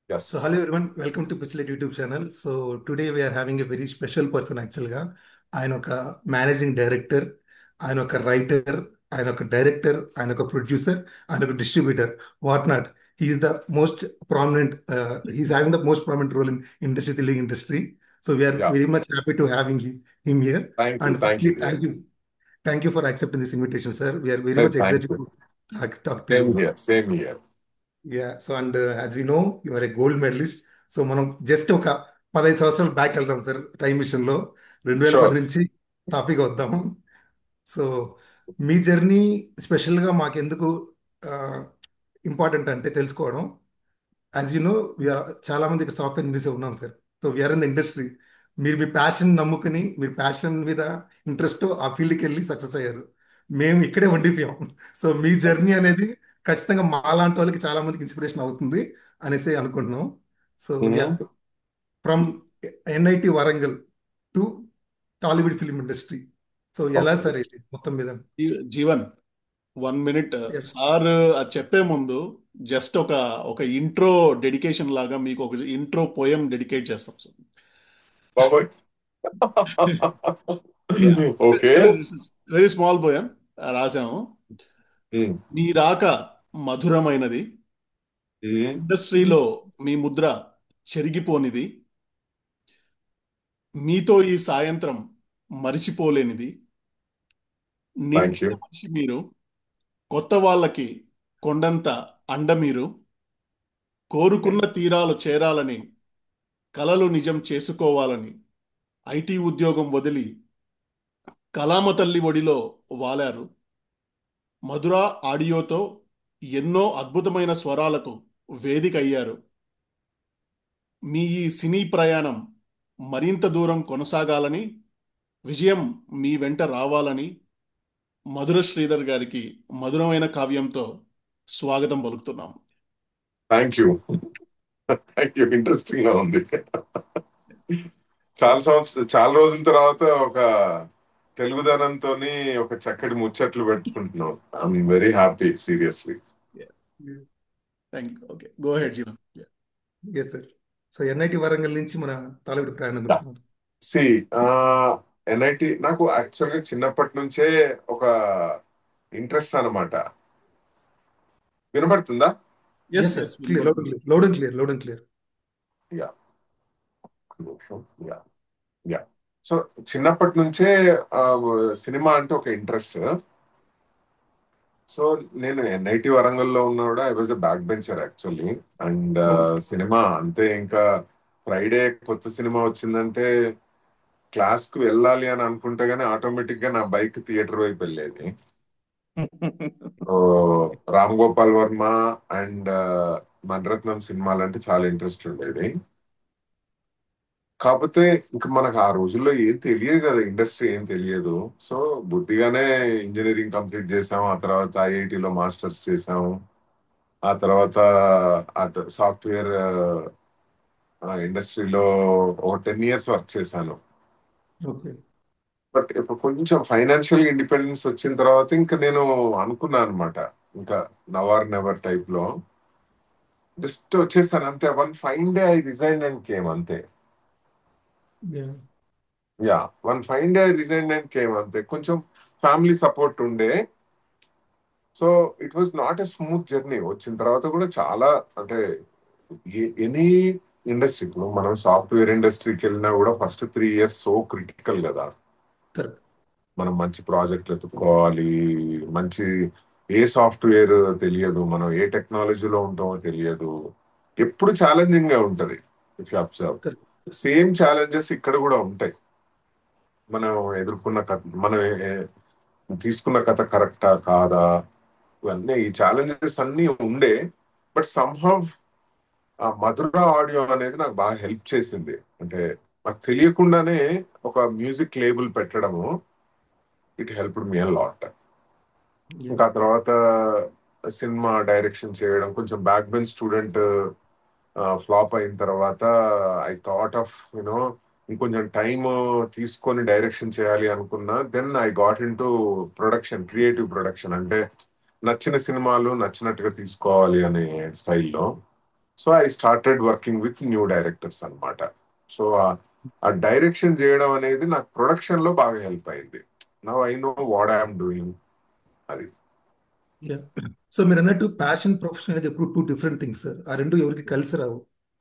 So hello yes. everyone, welcome to Pitchlet YouTube channel. So today we are having a very special person actually గా ఆయన ఒక managing director, ఆయన ఒక writer, ఆయన ఒక director, ఆయన ఒక ప్రొడ్యూసర్, ఆయన ఒక distributor, what not. He's the most prominent, he's having the most prominent role in industry, Telugu industry. So we are yeah. Very much happy to having him here. Thank you and thank firstly you dear. Thank you for accepting this invitation sir. We are very much thank excited you. To talk to you. Same here, same here. So and as we know you are a gold medalist. So మనం just ఒక 15 సంవత్సరాలు back వెళ్దాం sir time మిషన్లో. 2010 sure. నుంచి topic వద్దాం. So మీ journey స్పెషల్గా మాకెందుకు important అంటే తెలుసుకోవడం. యాజ్ యూ నో, చాలా మంది ఇక్కడ సాఫ్ట్వేర్ ఇంజనీర్స్ ఉన్నాం sir. So we are in the industry. మీరు మీ ప్యాషన్ నమ్ముకుని, మీరు ప్యాషన్ మీద ఇంట్రెస్ట్ ఆ ఫీల్డ్కి వెళ్ళి సక్సెస్ అయ్యారు. మేము ఇక్కడే ఉండిపోయాం. సో మీ జర్నీ అనేది ఖచ్చితంగా మాలాంటి వాళ్ళకి చాలా మందికి ఇన్స్పిరేషన్ అవుతుంది అనేసి అనుకుంటున్నాం. So yeah, from NIT Warangal to Tollywood film industry. So ఎలా ఓకే. సార్ ఇది మొత్తం మీద? జీవన్, 1 మినిట్. Yes. సార్ అది చెప్పే ముందు జస్ట్ ఒక ఒక ఇంట్రో డెడికేషన్ లాగా మీకు ఒక ఇంట్రో పోయం డెడికేట్ చేస్తాం సార్. బాబోయ్. ఓకే. వెరీ స్మాల్ పోయం రాసాము. మీ రాక మధురమైనది, ఇండస్ట్రీలో మీ ముద్ర చెరిగిపోనిది, మీతో ఈ సాయంత్రం మరిచిపోలేనిది, థ్యాంక్ యూ. నిండు మనిషి మీరు, కొత్త వాళ్ళకి కొండంత అండ మీరు, కోరుకున్న తీరాలు చేరాలని, కలలు నిజం చేసుకోవాలని, ఐటీ ఉద్యోగం వదిలి కలామ తల్లి ఒడిలో వాలారు, మధుర ఆడియోతో ఎన్నో అద్భుతమైన స్వరాలకు వేదిక అయ్యారు. మీ ఈ సినీ ప్రయాణం మరింత దూరం కొనసాగాలని, విజయం మీ వెంట రావాలని మధుర శ్రీధర్ గారికి మధురమైన కావ్యంతో స్వాగతం పలుకుతున్నాం. Thank you. Thank you. Interesting గా ఉంది. చాలా రోజుల తర్వాత ఒక తెలుగుదనంతో ఒక చక్కటి ముచ్చట్లు పెట్టుకుంటున్నాం. I'm very happy, seriously. Thank you. Okay, go ahead Jeevan. Yes sir. So NIT Warangal నుంచి మన టాలీవుడ్ ప్రయాణం గురించి. సి ఎన్ఐటి నాకు యాక్చువల్గా చిన్నప్పటి నుంచే ఒక ఇంట్రెస్ట్ అన్నమాట. వినపడుతుందా? Yes sir, yes, clear, loud and clear, loud and clear, loud and clear. Yeah. Yeah. Yeah. So చిన్నప్పటి నుంచే ఆ, సినిమా అంటే ఒక ఇంట్రెస్ట్. సో నేను ఎన్ఐటి వరంగల్లో ఉన్నా కూడా I was a back bencher actually. And cinema అంతే, ఇంకా ఫ్రైడే కొత్త సినిమా వచ్చిందంటే క్లాస్ కు వెళ్ళాలి అని అనుకుంటే గానీ ఆటోమేటిక్ గా నా బైక్ థియేటర్ వైపు వెళ్ళేది. సో రామ్ గోపాల్ వర్మ అండ్ మణిరత్నం సినిమాలు అంటే చాలా ఇంట్రెస్ట్ ఉండేది. కాకపోతే ఇంకా మనకు ఆ రోజుల్లో ఏం తెలియదు కదా, ఇండస్ట్రీ ఏం తెలియదు. సో బుద్ధిగానే ఇంజనీరింగ్ కంప్లీట్ చేసాం, ఆ తర్వాత ఐఐటిలో మాస్టర్స్ చేసాము, ఆ తర్వాత సాఫ్ట్వేర్ ఇండస్ట్రీలో ఒక 10 years వర్క్ చేశాను. ఓకే. బట్ ఇప్పుడు కొంచెం ఫైనాన్షియల్ ఇండిపెండెన్స్ వచ్చిన తర్వాత ఇంకా నేను అనుకున్నాను అనమాట, ఇంకా నవర్ నెవర్ టైప్ లో జస్ట్ వచ్చేసాను అంతే. One fine day I resign and came అంతే. Yeah, one fine day I resign and came అంతే. కొంచెం ఫ్యామిలీ సపోర్ట్ ఉండే. So it was not a smooth journey. వచ్చిన తర్వాత కూడా చాలా అంటే ఎనీ ఇండస్ట్రీ, ఇప్పుడు మనం సాఫ్ట్వేర్ ఇండస్ట్రీకి వెళ్ళినా కూడా ఫస్ట్ 3 years సో క్రిటికల్ కదా. కరెక్ట్. మనం మంచి ప్రాజెక్టులు ఎత్తుక్కోవాలి, మంచి ఏ సాఫ్ట్వేర్ తెలియదు, మనం ఏ టెక్నాలజీలో ఉంటామో తెలియదు, ఎప్పుడు ఛాలెంజింగ్ గా ఉంటది. If you observe, correct. Same challenges ఇక్కడ కూడా ఉంటాయి. మనం ఎదుర్కొన్న కథ, మనం తీసుకున్న కథ కరెక్టా కాదా, ఇవన్నీ ఈ ఛాలెంజెస్ అన్నీ ఉండే. బట్ సంహవ్ ఆ మధుర ఆడియో అనేది నాకు బాగా హెల్ప్ చేసింది. అంటే నాకు తెలియకుండానే ఒక మ్యూజిక్ లేబుల్ పెట్టడము, it helped me a lot. ఇంకా ఆ తర్వాత సినిమా డైరెక్షన్ చేయడం, కొంచెం బ్యాక్ బెంచ్ స్టూడెంట్ ఫ్లాప్ అయిన తర్వాత ఐ థాట్ ఆఫ్ యునో ఇంకొంచెం టైం తీసుకొని డైరెక్షన్ చేయాలి అనుకున్నా. Then I got in to production, creative production. అంటే నచ్చిన సినిమాలు నచ్చినట్టుగా తీసుకోవాలి అనే స్టైల్లో. So I started working with new directors అన్నమాట. సో ఆ డైరెక్షన్ చేయడం అనేది నాకు ప్రొడక్షన్ లో బాగా హెల్ప్ అయింది. Now I know what I'm doing. అది. యా. సో మీరు అన్నట్టు ప్యాషన్ ప్రొఫెషన్ అనేది ఎప్పుడు టూ డిఫరెంట్ థింగ్స్ సార్. ఆ రెండు ఎవరికి కలిసి రావు.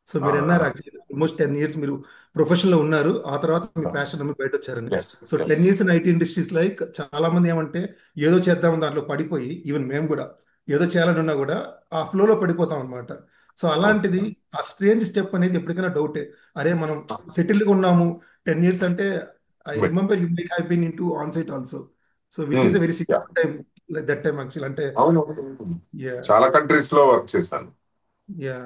సో మీరు అన్నారు యాక్చువల్లీ ఆల్మోస్ట్ 10 years మీరు ప్రొఫెషన్లో ఉన్నారు, ఆ తర్వాత మీ ప్యాషన్ అమ్మి బయట వచ్చారని. Yes so yes 10 years in IT industries like చాలా మంది ఏమంటే ఏదో చేద్దాం దాంట్లో పడిపోయి, ఈవెన్ మేము కూడా ఏదో చేయాలని ఉన్నా కూడా ఆ ఫ్లోలో పడిపోతాం అనమాట. సో అలాంటిది ఆ స్ట్రేంజ్ స్టెప్ అనేది ఎప్పటికైనా డౌటే. అరే మనం సెటిల్గా ఉన్నాము 10 years అంటే, I remember you might have been in to on site also. So which is a very significant time like that time actual అంటే. అవును. యా. చాలా కంట్రీస్ లో వర్క్ చేశాను. యా.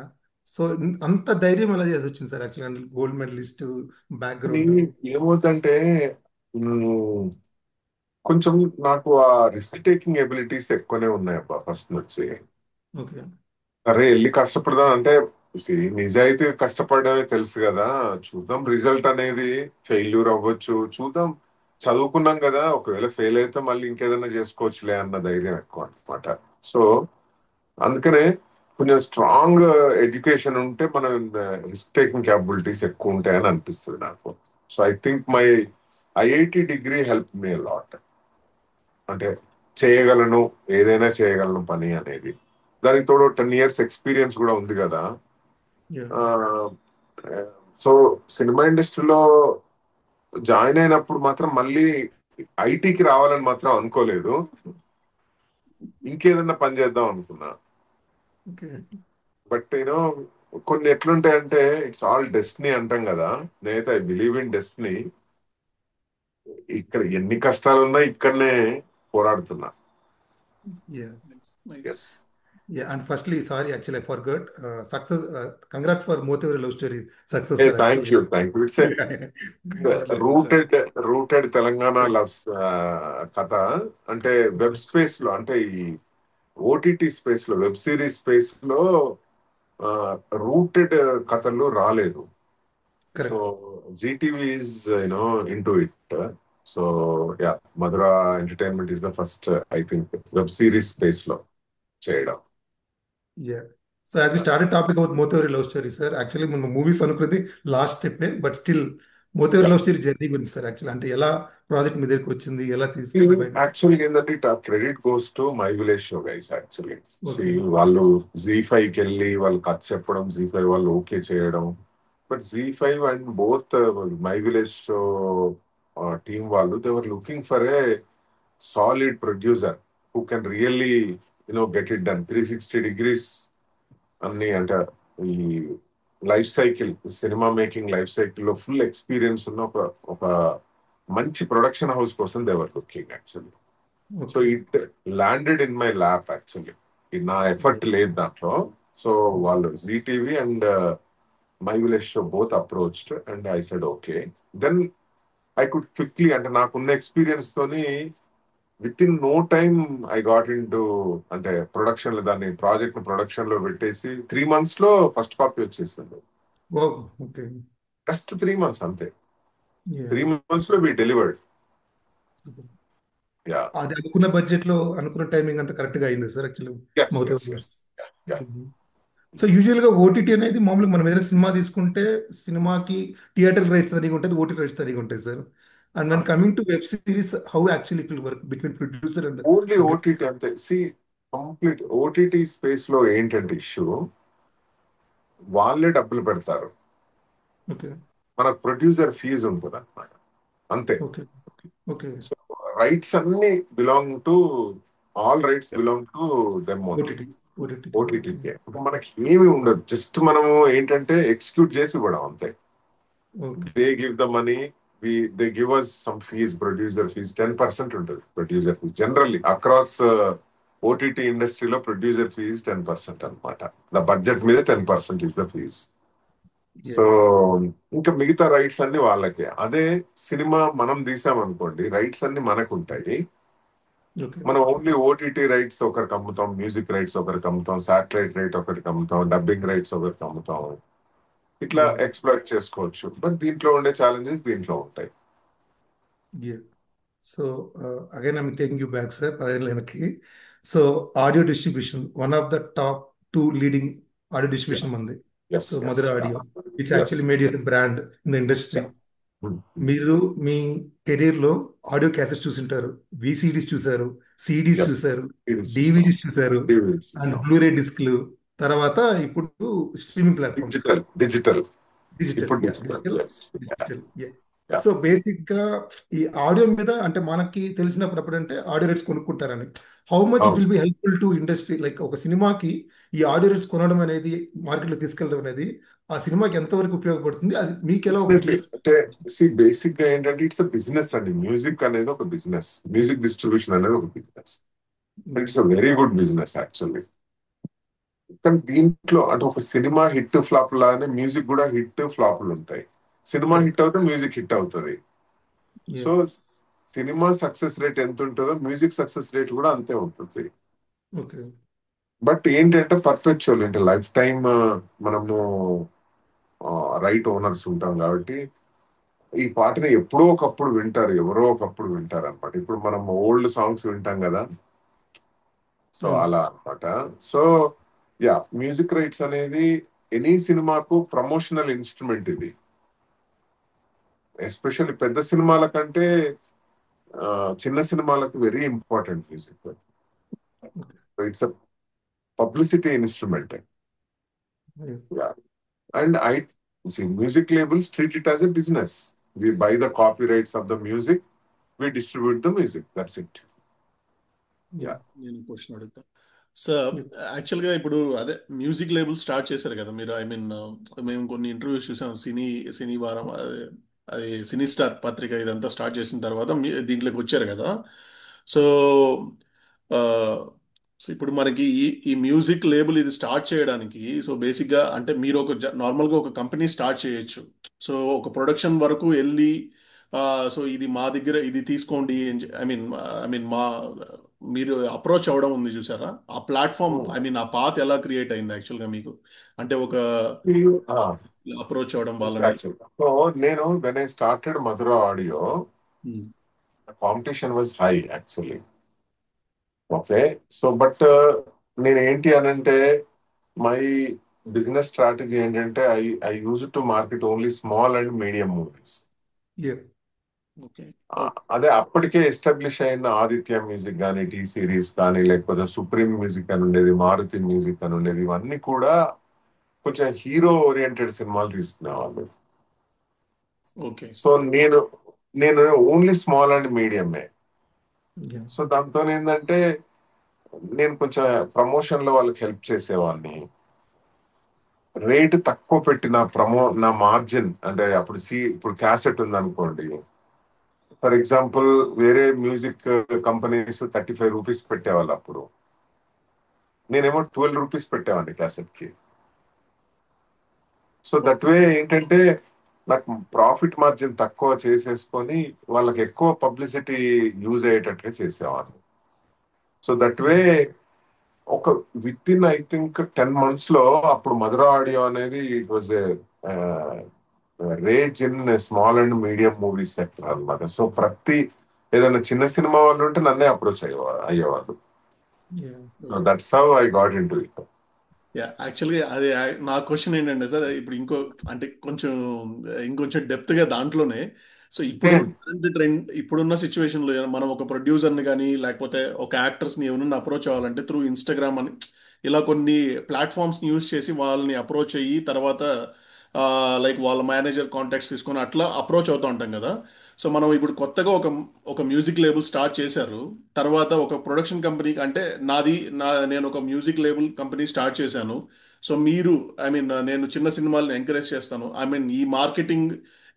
సో అంత ధైర్యం ఎలా చేసి వచ్చింది సార్ యాక్చువల్ గోల్డ్ మెడలిస్ట్ కానీ బ్యాక్గ్రౌండ్? ఏమవుతుందంటే మ్, కొంచెం నాకు ఆ రిస్క్ టేకింగ్ ఎబిలిటీస్ ఎక్కువనే ఉన్నాయి అబ్బా ఫస్ట్ నుంచి. ఓకే. అరే వెళ్ళి కష్టపడదాం అంటే నిజాయితీ కష్టపడమే తెలుసు కదా. చూద్దాం రిజల్ట్ అనేది ఫెయిల్యూర్ అవ్వచ్చు, చూద్దాం. చదువుకున్నాం కదా, ఒకవేళ ఫెయిల్ అయితే మళ్ళీ ఇంకేదైనా చేసుకోవచ్చులే అన్న ధైర్యం ఎక్కువ అనమాట. సో అందుకనే కొంచెం స్ట్రాంగ్ ఎడ్యుకేషన్ ఉంటే మనం రిస్క్ టేకింగ్ క్యాపబిలిటీస్ ఎక్కువ ఉంటాయని అనిపిస్తుంది నాకు. So I think my IIT degree help me lot. అంటే చేయగలను, ఏదైనా చేయగలను పని అనేది. దానికి తోడు 10 years ఎక్స్పీరియన్స్ కూడా ఉంది కదా. యా. సో సినిమా ఇండస్ట్రీలో జాయిన్ అయినప్పుడు మాత్రం మళ్ళీ ఐటీకి రావాలని మాత్రం అనుకోలేదు. ఇంకేదన్నా పని చేద్దాం అనుకున్నా. ఓకే. బట్ కొన్ని ఎట్లుంటాయంటే ఇట్స్ ఆల్ డెస్టినీ అంటాం కదా. నేనైతే ఐ బిలీవ్ ఇన్ డెస్టినీ. ఇక్కడ ఎన్ని కష్టాలున్నా ఇక్కడనే పోరాడుతున్నా. Yeah. Nice. Yes. Yeah. And firstly sorry actual I forgot success. Congrats for Mothevari love story success sir thank actually. You, thank you. It's congratulation sir. Rooted rooted Telangana loves కథ. అంటే web space లో, అంటే ఈ ఓటీటీ స్పేస్ లో, web series space లో rooted కథలు రాలేదు. So correct. Zee TV is into it. So yeah, Madhura entertainment is the first I think web series space లో చేయడం. Yeah. So as we started topic about Mothevari love story sir, actually మనం movies అనుకున్నది last step, but still Mothevari love story journey గురించి sir actual అంటే ఎలా project మీ దగ్గరికి వచ్చింది, ఎలా తీసుకెళ్ళి బయట. యాక్చువల్లీ ఏంటంటే credit goes to my village show guys. Actually okay. వాళ్ళు Z5కి వెళ్ళి వాళ్ళు కథ చెప్పడం, Z5 వాళ్ళు ఓకే చేయడం. But Z5 and both my village show team వాళ్ళు they were looking for a solid producer who can really get it done 360 degrees అన్ని. అంటే ఈ life cycle, cinema making life cycle లో ఫుల్ ఎక్స్పీరియన్స్ ఉన్న ఒక ఒక మంచి ప్రొడక్షన్ హౌస్ కోసం they were looking actually. So okay. It landed in my lap actually. నా ఎఫర్ట్ లేదు దాంట్లో. సో వాళ్ళు Zee TV and my village show both approached and I said okay. Then I could quickly, అంటే నాకున్న ఎక్స్పీరియన్స్ తోని within no time I got in to, అంటే production లో దాన్ని ప్రాజెక్ట్ ప్రొడక్షన్ లో పెట్టేసి 3 months లో ఫస్ట్ కాపీ వచ్చేసింది. ఓ. ఓకే. జస్ట్ 3 months అంతే. యా. 3 months లో వి డెలివర్డ్. యా. అది అనుకున్న బడ్జెట్ లో అనుకున్న టైమింగ్ అంతా కరెక్ట్ గా అయింది sir actually yes yes Mothevari. Yes. Yeah. So యూజువల్గా ఓటీటీ అనేది మామూలుగా మనం ఏదైనా సినిమా తీసుకుంటే సినిమాకి థియేటర్ రైట్స్ తనిగా ఉంటుంది, ఓటీటీ రైట్స్ తనిగా ఉంటాయి sir. And when coming to web series how actually it will work between producer and only the. OTT అంతే. సి కంప్లీట్ ఓటీటీ స్పేస్ లో ఏంటంటే ఇష్యూ, వాళ్ళే డబ్బులు పెడతారు, ఓకే. మనకు ప్రొడ్యూసర్ ఫీజు ఉంటుంది అనమాట, అంతే. ఓకే. ఓకే. సో రైట్స్ అన్ని belong to, all rights belong to them only. OTT. OTT. ఓటీటీకే మనకి ఏమి ఉండదు. జస్ట్ మనము ఏంటంటే ఎగ్జిక్యూట్ చేసి ఇవ్వడం అంతే. Okay. They give the money, they give us some fees, producer fees 10% ఉంటుంది. Producer fees generally across OTT ఇండస్ట్రీలో ప్రొడ్యూసర్ ఫీజ్ 10% అనమాట. ద బడ్జెట్ మీద 10% ఇస్ ద ఫీజ్. సో ఇంకా మిగతా రైట్స్ అన్ని వాళ్ళకే. అదే సినిమా మనం తీసామనుకోండి, రైట్స్ అన్ని మనకు ఉంటాయి. ఓకే. మనం ఓన్లీ ఓటీటీ రైట్స్ ఒకరికి అమ్ముతాం, మ్యూజిక్ రైట్స్ ఒకరికి అమ్ముతాం, శాటిలైట్ రైట్ ఒకరికి అమ్ముతాం, డబ్బింగ్ రైట్స్ ఒకరికి అమ్ముతాం. ఇట్లా ఎక్స్ప్లోర్ చేసుకోవచ్చు. బట్ దీంట్లో ఉండే ఛాలెంజెస్ దీంట్లో ఉంటాయి. So again I'm taking you back sir 10 ఏళ్ళ వెనక్కి. So audio distribution one of the top 2 leading audio Yeah. Distribution ఉంది. Yes, so yes. Madhura Yeah. Audio which Yes. Actually made as brand in the industry. Yeah. Mm, మీరు మీ కెరీర్లో audio cassettes చూసింటారు, VCDs చూసారు, CDs Yes. చూసారు, It is. DVDs చూసారు, DVDs. And Blu-ray డిస్క్లు, తర్వాత ఇప్పుడు స్ట్రీమింగ్ ప్లాట్ఫామ్స్. Digital. డిజిటల్, ఇప్పుడు yeah digital. Digital, Yes. Yeah. Digital, yeah. Yeah. So బేసిక్గా ఈ ఆడియో మీద అంటే మనకి తెలిసినప్పుడు అంటే ఆడియో రైట్స్ కొనుక్కుంటారని, హౌ మచ్ ఇట్ అవును. Will be helpful to industry, like ఒక సినిమాకి ఈ ఆడియో రైట్స్ కొనడం అనేది, మార్కెట్లో తీసుకెళ్ళడం అనేది ఆ సినిమాకి ఎంతవరకు ఉపయోగపడుతుంది, అది మీకు ఎలా Definitely. అంటే ఉపయోగపడుతుంది? బేసిక్ గా ఏంటంటే ఇట్స్ బిజినెస్ అండి. మ్యూజిక్ అనేది ఒక బిజినెస్. మ్యూజిక్ డిస్ట్రిబ్యూషన్ అనేది ఒక business. It's a very good business actually. కానీ దీంట్లో అంటే ఒక సినిమా హిట్ ఫ్లాప్ లాగానే మ్యూజిక్ కూడా హిట్ ఫ్లాప్లు ఉంటాయి. Cinema Correct. హిట్ అవుతే మ్యూజిక్ హిట్ అవుతుంది. Yeah. So cinema success rate ఎంత ఉంటుందో మ్యూజిక్ సక్సెస్ రేట్ కూడా అంతే ఉంటుంది. Okay. బట్ ఏంటంటే పర్ఫెక్చువల్ అంటే లైఫ్ టైం మనము రైట్ ఓనర్స్ ఉంటాం కాబట్టి ఈ పాటని ఎప్పుడో ఒకప్పుడు వింటారు, ఎవరో ఒకప్పుడు వింటారు అనమాట. ఇప్పుడు మనం ఓల్డ్ సాంగ్స్ వింటాం కదా, సో అవును. అలా అన్నమాట. సో యా, మ్యూజిక్ రైట్స్ అనేది ఎనీ సినిమాకు ప్రమోషనల్ ఇన్స్ట్రుమెంట్ ఇది. ఎస్పెషల్లీ పెద్ద సినిమాల కంటే చిన్న సినిమాలకు very important music. It's a publicity instrument. Yeah. And I see music labels treat it as a business. We buy the copyrights of the music, we distribute the music. That's it. Yeah. నేను question అడుగుతా sir. యాక్చువల్గా ఇప్పుడు అదే music label start చేశారు కదా మీరు. I mean మేము కొన్ని ఇంటర్వ్యూస్ చూసాం. సినీ వారం, అది సినీ స్టార్ పత్రిక ఇదంతా స్టార్ట్ చేసిన తర్వాత దీంట్లోకి వచ్చారు కదా. సో సో ఇప్పుడు మనకి ఈ మ్యూజిక్ లేబుల్ ఇది స్టార్ట్ చేయడానికి, సో బేసిక్గా అంటే మీరు ఒక నార్మల్గా ఒక కంపెనీ స్టార్ట్ చేయొచ్చు. సో ఒక ప్రొడక్షన్ వరకు వెళ్ళి సో ఇది మా దగ్గర ఇది తీసుకోండి. ఐ మీన్ మీరు అప్రోచ్ అవ్వడం ఉంది చూసారా, ఆ ప్లాట్ఫామ్, ఐ మీన్ ఆ పాత్ ఎలా క్రియేట్ అయింది యాక్చువల్గా మీకు? అంటే ఒక Ah, అప్రోచ్ అవ్వడం వాళ్ళని. actually. So, when I started Madhura Audio, Hmm. the competition was high actually. Okay. So, but నేను ఏంటి అనంటే మై బిజినెస్ స్ట్రాటజీ ఏంటంటే I use to market only small and medium movies. Yeah. Okay. అదే అప్పటికే establish అయిన Aditya music కానీ, T series కానీ, లేకపోతే సుప్రీం మ్యూజిక్ అని ఉండేది, మారుతి మ్యూజిక్ అని ఉండేది, ఇవన్నీ కూడా కొంచెం హీరో ఓరియంటెడ్ సినిమాలు తీసుకునేవాళ్ళు. ఓకే. సో నేను ఓన్లీ స్మాల్ అండ్ మీడియమే. Yeah. సో దాంతో ఏంటంటే నేను కొంచెం ప్రమోషన్ లో వాళ్ళకి హెల్ప్ చేసేవాడిని. రేట్ తక్కువ పెట్టిన నా మార్జిన్ అంటే ఇప్పుడు క్యాసెట్ ఉంది అనుకోండి, ఫర్ ఎగ్జాంపుల్ వేరే మ్యూజిక్ కంపెనీస్ 35 రూపీస్ పెట్టేవాళ్ళు, అప్పుడు నేనేమో 12 రూపీస్ పెట్టేవాడిని క్యాసెట్ కి. సో దట్ వే ఏంటంటే నాకు ప్రాఫిట్ మార్జిన్ తక్కువ చేసేసుకొని వాళ్ళకి ఎక్కువ పబ్లిసిటీ యూజ్ అయ్యేటట్టుగా చేసేవాడిని. సో దట్ వే ఒక within I think 10 months లో అప్పుడు మధుర ఆడియో అనేది it was rage in small and medium movies sector అనమాట. సో ఏదైనా చిన్న సినిమా వాళ్ళు ఉంటే నన్నే అప్రోచ్ అయ్యేవాళ్ళు. Yeah. That's how I got into it. యాక్చువల్గా అది నా క్వశ్చన్ ఏంటంటే సార్, ఇప్పుడు ఇంకొంచెం డెప్త్గా దాంట్లోనే, సో కరెంట్ ట్రెండ్, ఇప్పుడున్న సిచ్యువేషన్లో మనం ఒక ప్రొడ్యూసర్ని కానీ లేకపోతే ఒక యాక్టర్స్ని ఎవరైనా అప్రోచ్ అవ్వాలంటే త్రూ ఇన్స్టాగ్రామ్ అని ఇలా కొన్ని ప్లాట్ఫామ్స్ని యూజ్ చేసి వాళ్ళని అప్రోచ్ అయ్యి తర్వాత లైక్ వాళ్ళ మేనేజర్ కాంటాక్ట్స్ తీసుకొని అట్లా అప్రోచ్ అవుతూ ఉంటాం కదా. సో మనం ఇప్పుడు కొత్తగా ఒక మ్యూజిక్ లేబుల్ స్టార్ట్ చేశారు, తర్వాత ఒక ప్రొడక్షన్ కంపెనీ అంటే నేను ఒక మ్యూజిక్ లేబుల్ కంపెనీ స్టార్ట్ చేశాను. సో మీరు, ఐ మీన్ నేను చిన్న సినిమాలను ఎంకరేజ్ చేస్తాను. ఐ మీన్ ఈ మార్కెటింగ్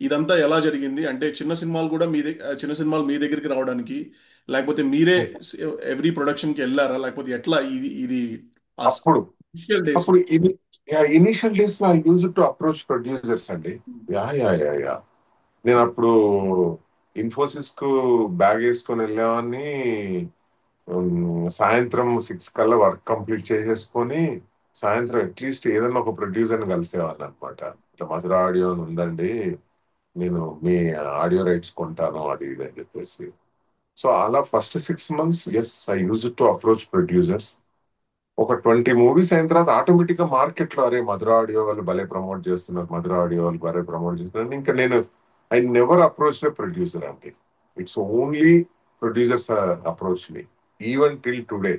ఇదంతా ఎలా జరిగింది అంటే చిన్న సినిమాలు కూడా చిన్న సినిమాలు మీ దగ్గరికి రావడానికి, లేకపోతే మీరే ఎవ్రీ ప్రొడక్షన్కి వెళ్ళారా, లేకపోతే ఎట్లా ఇది ఆ అప్పుడు ఇనిషియల్ డేస్? ఇనిషియల్ డేస్ లో I use to approach producers అండి. యా నేను అప్పుడు ఇన్ఫోసిస్ కు బ్యాగ్ వేసుకొని వెళ్ళేవాడిని. సాయంత్రం 6 కల్లా వర్క్ కంప్లీట్ చేసేసుకొని సాయంత్రం అట్లీస్ట్ ఏదన్నా ఒక ప్రొడ్యూసర్ని కలిసేవాడిని అనమాట. ఇట్లా మధుర ఆడియో అని ఉందండి, నేను మీ ఆడియో రైట్స్ కొంటాను, అది ఇది అని చెప్పేసి. సో అలా first 6 months yes I use to approach producers. ఒక 20 మూవీస్ అయిన తర్వాత ఆటోమేటిక్ గా మార్కెట్ లో అరే మధుర ఆడియో వాళ్ళు భలే ప్రమోట్ చేస్తున్నారు, మధుర ఆడియో వాళ్ళు భలే ప్రమోట్ చేస్తున్నారు. ఇంకా నేను ఐ నెవర్ అప్రోచ్ ప్రొడ్యూసర్ అండి. It's only producers approach me even till today.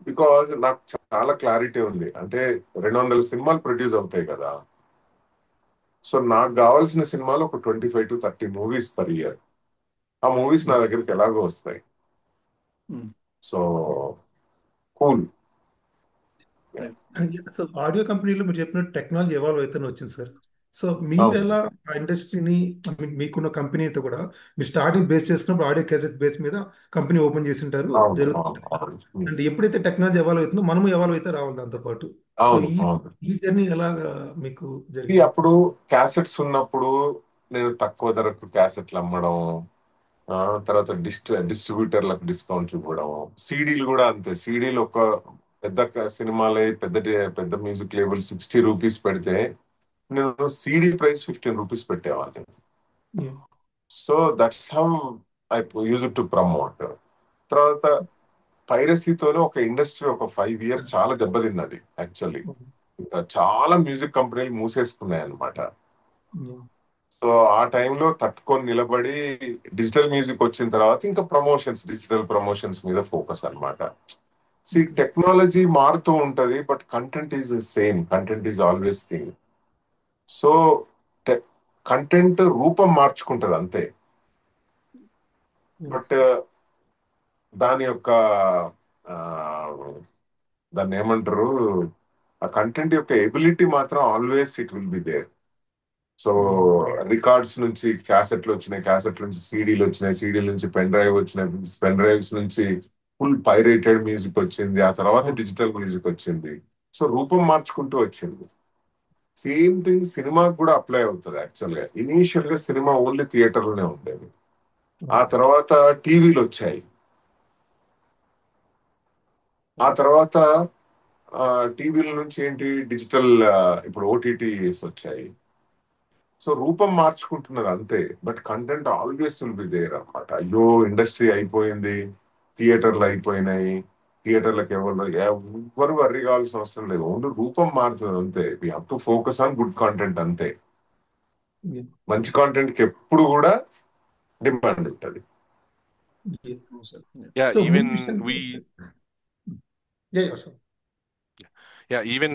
Because నాకు చాలా క్లారిటీ ఉంది. అంటే 200 సినిమాలు ప్రొడ్యూస్ అవుతాయి కదా. సో నాకు కావాల్సిన సినిమాలు ఒక 25 to 30 మూవీస్ పర్ ఇయర్. ఆ మూవీస్ నా దగ్గరికి ఎలాగో వస్తాయి. So cool. సో ఆడియో కంపెనీలో మీరు చెప్పినట్టు టెక్నాలజీ ఎవాల్వ్ అయితేనే వచ్చింది సార్. సో మీరు ఎలా ఆ ఇండస్ట్రీని మీకున్న కంపెనీతో కూడా మీరు స్టార్టింగ్ బేస్ చేసుకున్నప్పుడు ఆడియో క్యాసెట్ బేస్ మీద కంపెనీ ఓపెన్ చేసి ఉంటారు అవును అవును జరుగుతుంది. అవును అండ్ ఎప్పుడైతే టెక్నాలజీ ఎవాల్వ్ అవుతుందో మనము ఎవాల్వ్ అయితే రావాలి దాంతో పాటు. సో అవును ఈ అవును. ఈ జర్నీ ఎలాగా మీకు ఇది జరిగింది? అప్పుడు క్యాసెట్స్ ఉన్నప్పుడు నేను తక్కువ ధరకు క్యాసెట్లు అమ్మడం, ఆ, తర్వాత డిస్ట్రిబ్యూటర్లకు డిస్కౌంట్ ఇవ్వడం. సీడీలు కూడా అంతే. సీడీలు ఒక పెద్ద సినిమాలే పెద్ద పెద్ద మ్యూజిక్ లేబుల్ 60 రూపీస్ పెడితే నేను సీడీ ప్రైస్ 15 రూపీస్ పెట్టేవాడిని. Yeah. So that's how I use to promote. తర్వాత పైరసీతోనే ఒక ఇండస్ట్రీ ఒక 5 years చాలా దెబ్బతిన్నది యాక్చువల్లీ. ఇంకా చాలా మ్యూజిక్ కంపెనీలు మూసేసుకున్నాయి అనమాట. Yeah. సో ఆ టైంలో తట్టుకొని నిలబడి డిజిటల్ మ్యూజిక్ వచ్చిన తర్వాత ఇంకా ప్రమోషన్స్, డిజిటల్ ప్రమోషన్స్ మీద ఫోకస్ అనమాట. టెక్నాలజీ మారుతూ ఉంటది, but content is same. Content is always thing. So content రూపం మార్చుకుంటది అంతే. బట్ దాని యొక్క ఆ, దాన్ని ఏమంటారు, ఆ కంటెంట్ యొక్క ఎబిలిటీ మాత్రం always it will be there. So records నుంచి క్యాసెట్లు వచ్చినాయి, క్యాసెట్ల నుంచి సీడీలు వచ్చినాయి, సీడీల నుంచి పెన్ డ్రైవ్ వచ్చినాయి, పెన్ డ్రైవ్స్ నుంచి ఫుల్ పైరేటెడ్ మ్యూజిక్ వచ్చింది, ఆ తర్వాత డిజిటల్ మ్యూజిక్ వచ్చింది. సో రూపం మార్చుకుంటూ వచ్చింది. సేమ్ థింగ్ సినిమాకి కూడా అప్లై అవుతుంది యాక్చువల్ గా. ఇనీషియల్ గా సినిమా ఓన్లీ థియేటర్ లోనే ఉండేది. ఆ తర్వాత టీవీలు వచ్చాయి. ఆ తర్వాత టీవీల నుంచి ఏంటి డిజిటల్, ఇప్పుడు ఓటీటీస్ వచ్చాయి. సో రూపం మార్చుకుంటున్నది అంతే, but content always will be there అనమాట. అయ్యో ఇండస్ట్రీ అయిపోయింది, థియేటర్లు అయిపోయినాయి, థియేటర్లకు ఎవరు వర్రీ కావాల్సిన అవసరం లేదు. ఓన్లీ రూపం మారుతుంది అంతే. We have to focus on good content అంతే. Yeah. మంచి కాంటెంట్ కి ఎప్పుడు కూడా డిమాండ్ ఉంటుంది. Yeah. Yeah, so even movie విషయానికి we వస్తే yeah, sure. yeah even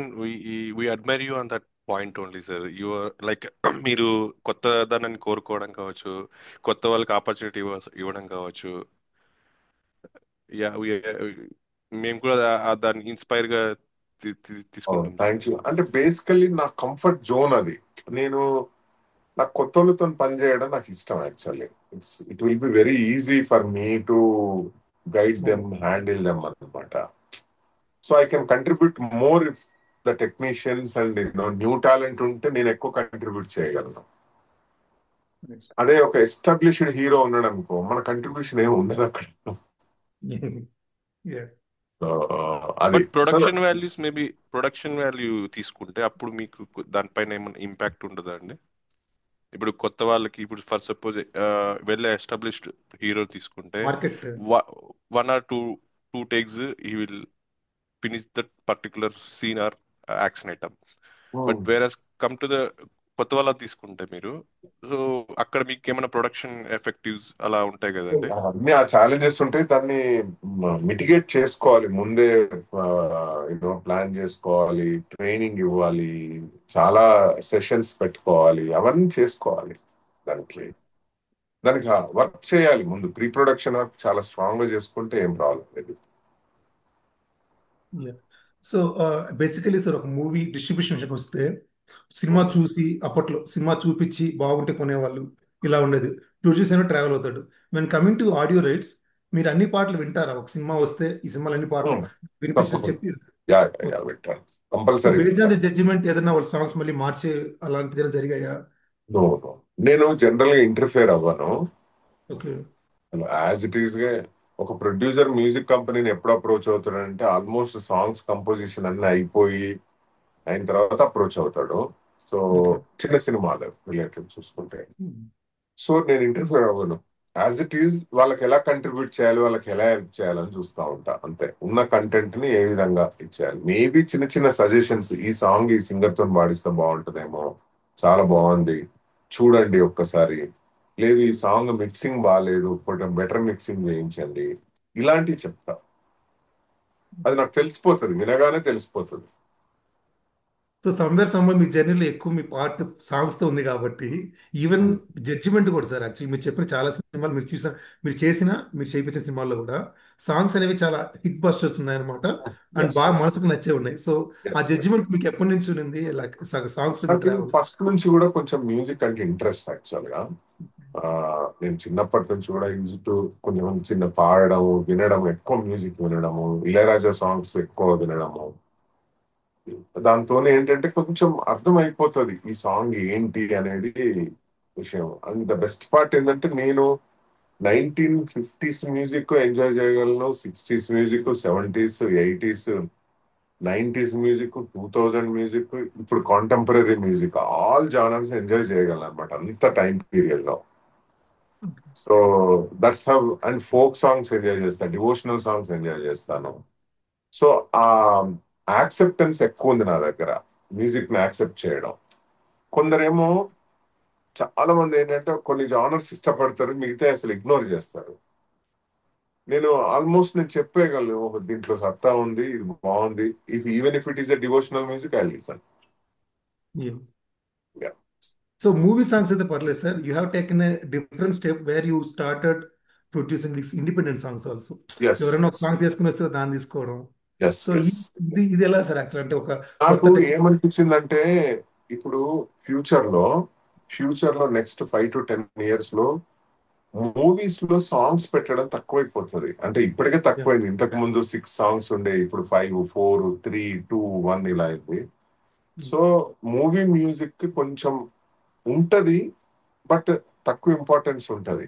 we admire you on that point only, sir. You are like మీరు కొత్త దానాన్ని కోరుకోవడం కావచ్చు, కొత్త వాళ్ళకి ఆపర్చునిటీ ఇవ్వడం కావచ్చు. యా మేము కూడా దాన్ని ఇన్స్పైర్ గా తీసుకుంటాం సార్. Thank you. అంటే బేసికల్లీ నా కంఫర్ట్ జోన్ అది. నేను నాకు కొత్త వాళ్ళతో పని చేయడం నాకు ఇష్టం actually. It will be very easy for me to guide them, handle them అనమాట. So I can contribute more if the technicians and new talent ఉంటే నేను ఎక్కువ కంట్రిబ్యూట్ చేయగలను. అదే ఒక ఎస్టాబ్లిష్డ్ హీరో ఉన్నాడు అనుకో, మన కంట్రిబ్యూషన్ ఏమి ఉండదు అక్కడ. Yeah. So, అది but production values maybe production value తీసుకుంటే అప్పుడు మీకు దానిపైన ఏమైనా ఇంపాక్ట్ ఉంటుందా అండి? ఇప్పుడు కొత్త వాళ్ళకి, ఇప్పుడు for suppose well established hero తీసుకుంటే market 1 or 2 takes he will finish that particular scene or action item. But వేరే కమ్ టు ద కొత్త వాళ్ళ తీసుకుంటే మీరు, సో అక్కడ మీకు ఏమైనా ప్రొడక్షన్ ఎఫెక్టివ్స్ అలా ఉంటాయి కదండి. అన్ని ఆ ఛాలెంజెస్ ఉంటాయి. దాన్ని మిటిగేట్ చేసుకోవాలి ముందే. ప్లాన్ చేసుకోవాలి, ట్రైనింగ్ ఇవ్వాలి, చాలా సెషన్స్ పెట్టుకోవాలి, అవన్నీ చేసుకోవాలి. దానికి దానికి వర్క్ చేయాలి ముందు. ప్రీ ప్రొడక్షన్ వర్క్ చాలా స్ట్రాంగ్ గా చేసుకుంటే ఏం ప్రాబ్లం లేదు. సో బేసికలీ సార్ ఒక మూవీ డిస్ట్రిబ్యూషన్ విషయానికి వస్తే సినిమా చూసి అప్పట్లో సినిమా చూపించి బాగుంటే కొనేవాళ్ళు, ఇలా ఉండేది. ప్రొడ్యూస్ అయినా ట్రావెల్ అవుతాడు. When coming to audio rights, మీరు అన్ని పాటలు వింటారా? ఒక సినిమా వస్తే ఈ సినిమాలు అన్ని పాటలు వినిపించారు చెప్పి so compulsory. Based on judgement ఏదైనా వాళ్ళ సాంగ్స్ మళ్ళీ మార్చే అలాంటిది ఏదైనా జరిగాయా? నేను జనరల్ గా ఇంటర్ఫేర్ అవ్వను. ఓకే. యాజ్ ఇట్ ఈస్ గా ఒక ప్రొడ్యూసర్ మ్యూజిక్ కంపెనీని ఎప్పుడు అప్రోచ్ అవుతాడంటే ఆల్మోస్ట్ సాంగ్స్ కంపోజిషన్ అన్ని అయిన తర్వాత అప్రోచ్ అవుతాడు. సో చిన్న సినిమాలు రిలేటెడ్ చూసుకుంటే. సో నేను ఇంటర్ఫియర్ అవ్వను. యాజ్ ఇట్ ఈజ్ వాళ్ళకి ఎలా కంట్రిబ్యూట్ చేయాలి, వాళ్ళకి ఎలా హెల్ప్ చేయాలని చూస్తూ ఉంటా. అంతే, ఉన్న కంటెంట్ ని ఏ విధంగా ఇచ్చేయాలి. మేబీ చిన్న చిన్న సజెషన్స్, ఈ సాంగ్ ఈ సింగర్ తో పాడిస్తే బాగుంటుందేమో, చాలా బాగుంది చూడండి ఒక్కసారి, లేదు ఈ సాంగ్ మిక్సింగ్ బాగాలేదు కొంచెం బెటర్ మిక్సింగ్ చేయించండి, ఇలాంటివి చెప్తా. అది నాకు తెలిసిపోతుంది, వినగానే తెలిసిపోతుంది. సో సమ్వేర్ సమ్వేర్ మీ జర్నీలో ఎక్కువ మీ పార్ట్ సాంగ్స్తో ఉంది కాబట్టి ఈవెన్ జడ్జిమెంట్ కూడా సార్ యాక్చువల్లీ మీరు చెప్పిన చాలా సినిమాలు మీరు చూసిన మీరు చేయించిన సినిమాల్లో కూడా సాంగ్స్ అనేవి చాలా హిట్ బస్టర్స్ ఉన్నాయన్నమాట అండ్ ఎస్ బాగా ఎస్ మనసుకు నచ్చే ఉన్నాయి. సో ఆ ఎస్ ఎస్ జడ్జిమెంట్ మీకు ఎప్పటి నుంచి ఉంది లైక్ సాంగ్స్ మీ నాకు ట్రావెల్? ఫస్ట్ నుంచి కూడా కొంచెం మ్యూజిక్ అంటే ఇంట్రెస్ట్ యాక్చువల్ గా. ఆ, నేను చిన్నప్పటి నుంచి కూడా యూజ్ టు కొంచెం చిన్న పాడడం, వినడం, ఎక్కువ మ్యూజిక్ వినడము, ఇళయరాజా సాంగ్స్ ఎక్కువ వినడము. దాంతో ఏంటంటే కొంచెం అర్థం అయిపోతుంది ఈ సాంగ్ ఏంటి అనేది విషయం. అండ్ ద బెస్ట్ పార్ట్ ఏంటంటే నేను 1950s మ్యూజిక్ ఎంజాయ్ చేయగలను, 60s music, 70s, 80s, 90s music, 2000 music, ఇప్పుడు contemporary music, all genres enjoy చేయగలను అనమాట అంత టైం పీరియడ్ లో. So that's how. And folk songs enjoy చేస్తాను, డివోషనల్ సాంగ్స్ ఎంజాయ్ చేస్తాను. సో ఆ యాక్సెప్టెన్స్ ఎక్కువ ఉంది నా దగ్గర, మ్యూజిక్ ని యాక్సెప్ట్ చేయడం. కొందరేమో చాలా మంది ఏంటంటే కొన్ని జానర్స్ ఇష్టపడతారు, మిగతా అసలు ఇగ్నోర్ చేస్తారు. నేను చెప్పేయగలను, ఒక దీంట్లో సత్తా ఉంది, ఇది బాగుంది, even if it is a devotional music I listen. So movie songs అయితే పర్లేదు sir, you have taken a different step where you started producing this independent songs also. Yes ఎవరైనా ఒక ఎస్ సాంగ్ తీసుకుని వస్తే దాన్ని తీసుకోవడం. ఎస్ సో ఎస్ ఇది ఎలా సార్ యాక్చువల్ అంటే ఒక నాకు కొత్త టెక్? ఏమనిపించిందంటే, ఇప్పుడు ఫ్యూచర్ లో నెక్స్ట్ 5 to 10 years లో మూవీస్ లో సాంగ్స్ పెట్టడం తక్కువైపోతుంది. అంటే ఇప్పటికే తక్కువైంది. ఇంతకు ముందు 6 సాంగ్స్ ఉండే, ఇప్పుడు 5, 4, 3, 2, 1 ఇలా అయింది. సో మూవీ మ్యూజిక్ కి కొంచెం ఉంటది, బట్ తక్కువ ఇంపార్టెన్స్ ఉంటది.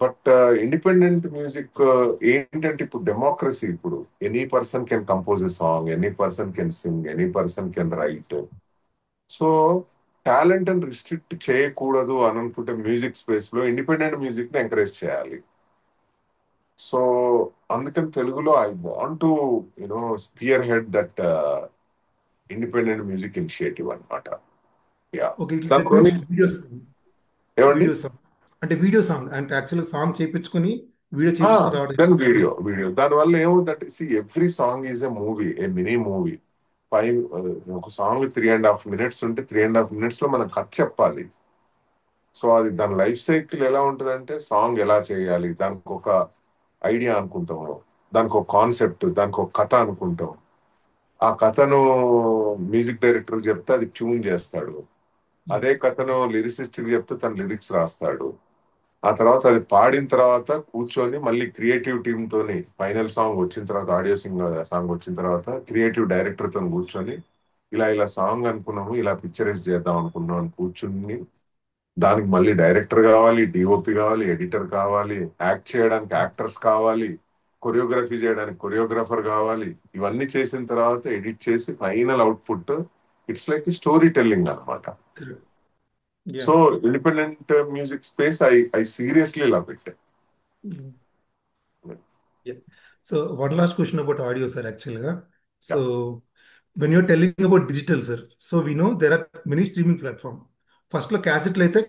బట్ ఇండిపెండెంట్ మ్యూజిక్ ఏంటంటే ఇప్పుడు డెమోక్రసీ, ఇప్పుడు any person can compose a song, any person can sing, any person can write. So talent అని రిస్ట్రిక్ట్ చేయకూడదు అని అనుకుంటే మ్యూజిక్ స్పేస్ లో ఇండిపెండెంట్ మ్యూజిక్ ని ఎంకరేజ్ చేయాలి. సో అందుకని తెలుగులో I want to spearhead that independent music initiative అనమాట. యా, ఓకే, దట్ దాంతో మీన్స్ వీడియోస్, ఏమండి, వీడియో సాంగ్ అంటే వీడియో సాంగ్ అంటే యాక్చువల్ సాంగ్ చేయించుకొని వీడియో చేయించుకుని దెన్ రావడం. వీడియో దానివల్ల ఏముందంటే, every song is a movie, A mini movie. Five ఒక సాంగ్ 3.5 minutes ఉంటే 3.5 minutes లో మనం కథ చెప్పాలి. సో అది దాని లైఫ్ సైకిల్ ఎలా ఉంటుందంటే, సాంగ్ ఎలా చేయాలి, దానికి ఒక ఐడియా అనుకుంటాము, దానికి ఒక కాన్సెప్ట్, దానికి ఒక కథ అనుకుంటాం. ఆ కథను మ్యూజిక్ డైరెక్టర్ చెప్తే అది ట్యూన్ చేస్తాడు. అదే కథను లిరిసిస్ట్ చెప్తే తన లిరిక్స్ రాస్తాడు. ఆ తర్వాత అది పాడిన తర్వాత కూర్చొని మళ్ళీ క్రియేటివ్ టీమ్ తోని ఫైనల్ సాంగ్ వచ్చిన తర్వాత, ఆడియో సాంగ్ వచ్చిన తర్వాత క్రియేటివ్ డైరెక్టర్ తో కూర్చొని ఇలా సాంగ్ అనుకున్నాము, ఇలా పిక్చరైజ్ చేద్దాం అనుకున్నాం అని కూర్చుని, దానికి మళ్ళీ డైరెక్టర్ కావాలి, డిఓపి కావాలి, ఎడిటర్ కావాలి, యాక్ట్ చేయడానికి యాక్టర్స్ కావాలి, కొరియోగ్రఫీ చేయడానికి కొరియోగ్రాఫర్ కావాలి. ఇవన్నీ చేసిన తర్వాత ఎడిట్ చేసి final output it's like story telling అనమాట. Yeah. So independent music space I seriously love it. Yeah. So one last question about audio, sir, actually. So when you're telling about digital, sir, so we know there are many streaming platform. First లో క్యాసెట్లు అయితే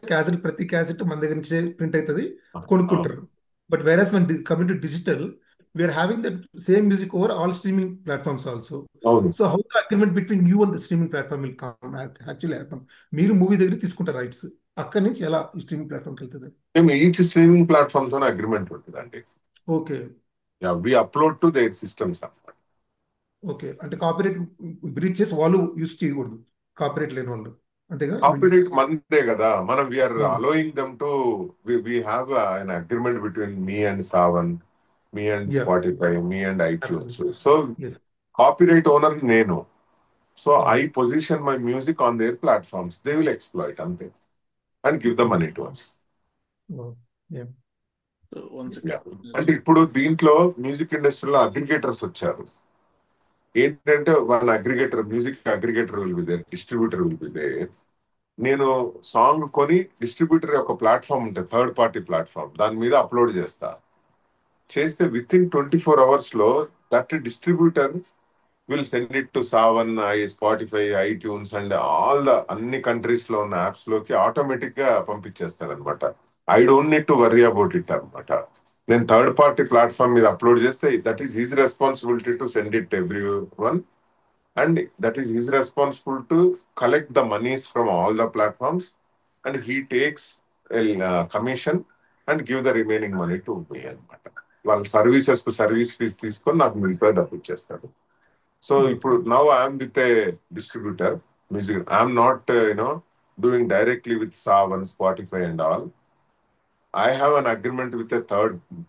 ప్రతి cassette మన దగ్గర నుంచి print అవుతుంది, కొనుక్కుంటారు. But whereas when coming to digital, we are having that same music over all streaming platforms also. అవును, So how the agreement between you and the streaming platform will come actually happen? మీరు movie దగ్గర తీసుకుంటారు rights, అక్కడి నుంచి ఎలా ఈ streaming ప్లాట్ఫామ్కి వెళ్తుంది? మేము ఈచ్ స్ట్రీమింగ్ ప్లాట్ఫామ్ తోనే అగ్రిమెంట్ ఉంటుందండి. Okay, we upload to their systems అనమాట. ఓకే. అంటే కాపీరైట్ బ్రీచ్ చేసి వాళ్ళు యూస్ చేయకూడదు, కాపీరైట్ లేని వాళ్ళు, అంతేగా? కాపీరైట్ మనదే కదా, మనం we are allowing them to, we have an agreement between me and Saavn, me and Yeah. Spotify, me and iTunes. Absolutely. So Yes. Copyright owner నేను. So I position my music on their platforms, they will exploit అంతే, and give the money to us. Oh, yeah. అంటే ఇప్పుడు దీంట్లో music ఇండస్ట్రీలో aggregators వచ్చారు. ఏంటంటే వాళ్ళ aggregator, music aggregator will be there, distributor will be there. నేను song కొని డిస్ట్రిబ్యూటర్ ఒక ప్లాట్ఫామ్ ఉంటుంది, థర్డ్ పార్టీ ప్లాట్ఫామ్, దాని మీద అప్లోడ్ చేస్తా. చేస్తే విత్ ఇన్ 24 hours లో that distributor will send it to Saavn, Spotify, iTunes and all the అన్ని కంట్రీస్ లో ఉన్న యాప్స్ లోకి ఆటోమేటిక్ గా పంపించేస్తాను అనమాట. I don't need to worry about it అనమాట. నేను థర్డ్ పార్టీ ప్లాట్ఫామ్ మీద అప్లోడ్ చేస్తే that is his responsibility to send it every one, and that is his responsible to collect the monies from all the platforms, and he takes a commission and give the remaining money to me అనమాట. వాళ్ళ services service fees తీసుకొని నాకు మిగతా డబ్బు ఇచ్చేస్తాడు. So ఇప్పుడు now I'm with a distributor music, I'm not doing directly with Saavn, Spotify and all. I have an agreement with a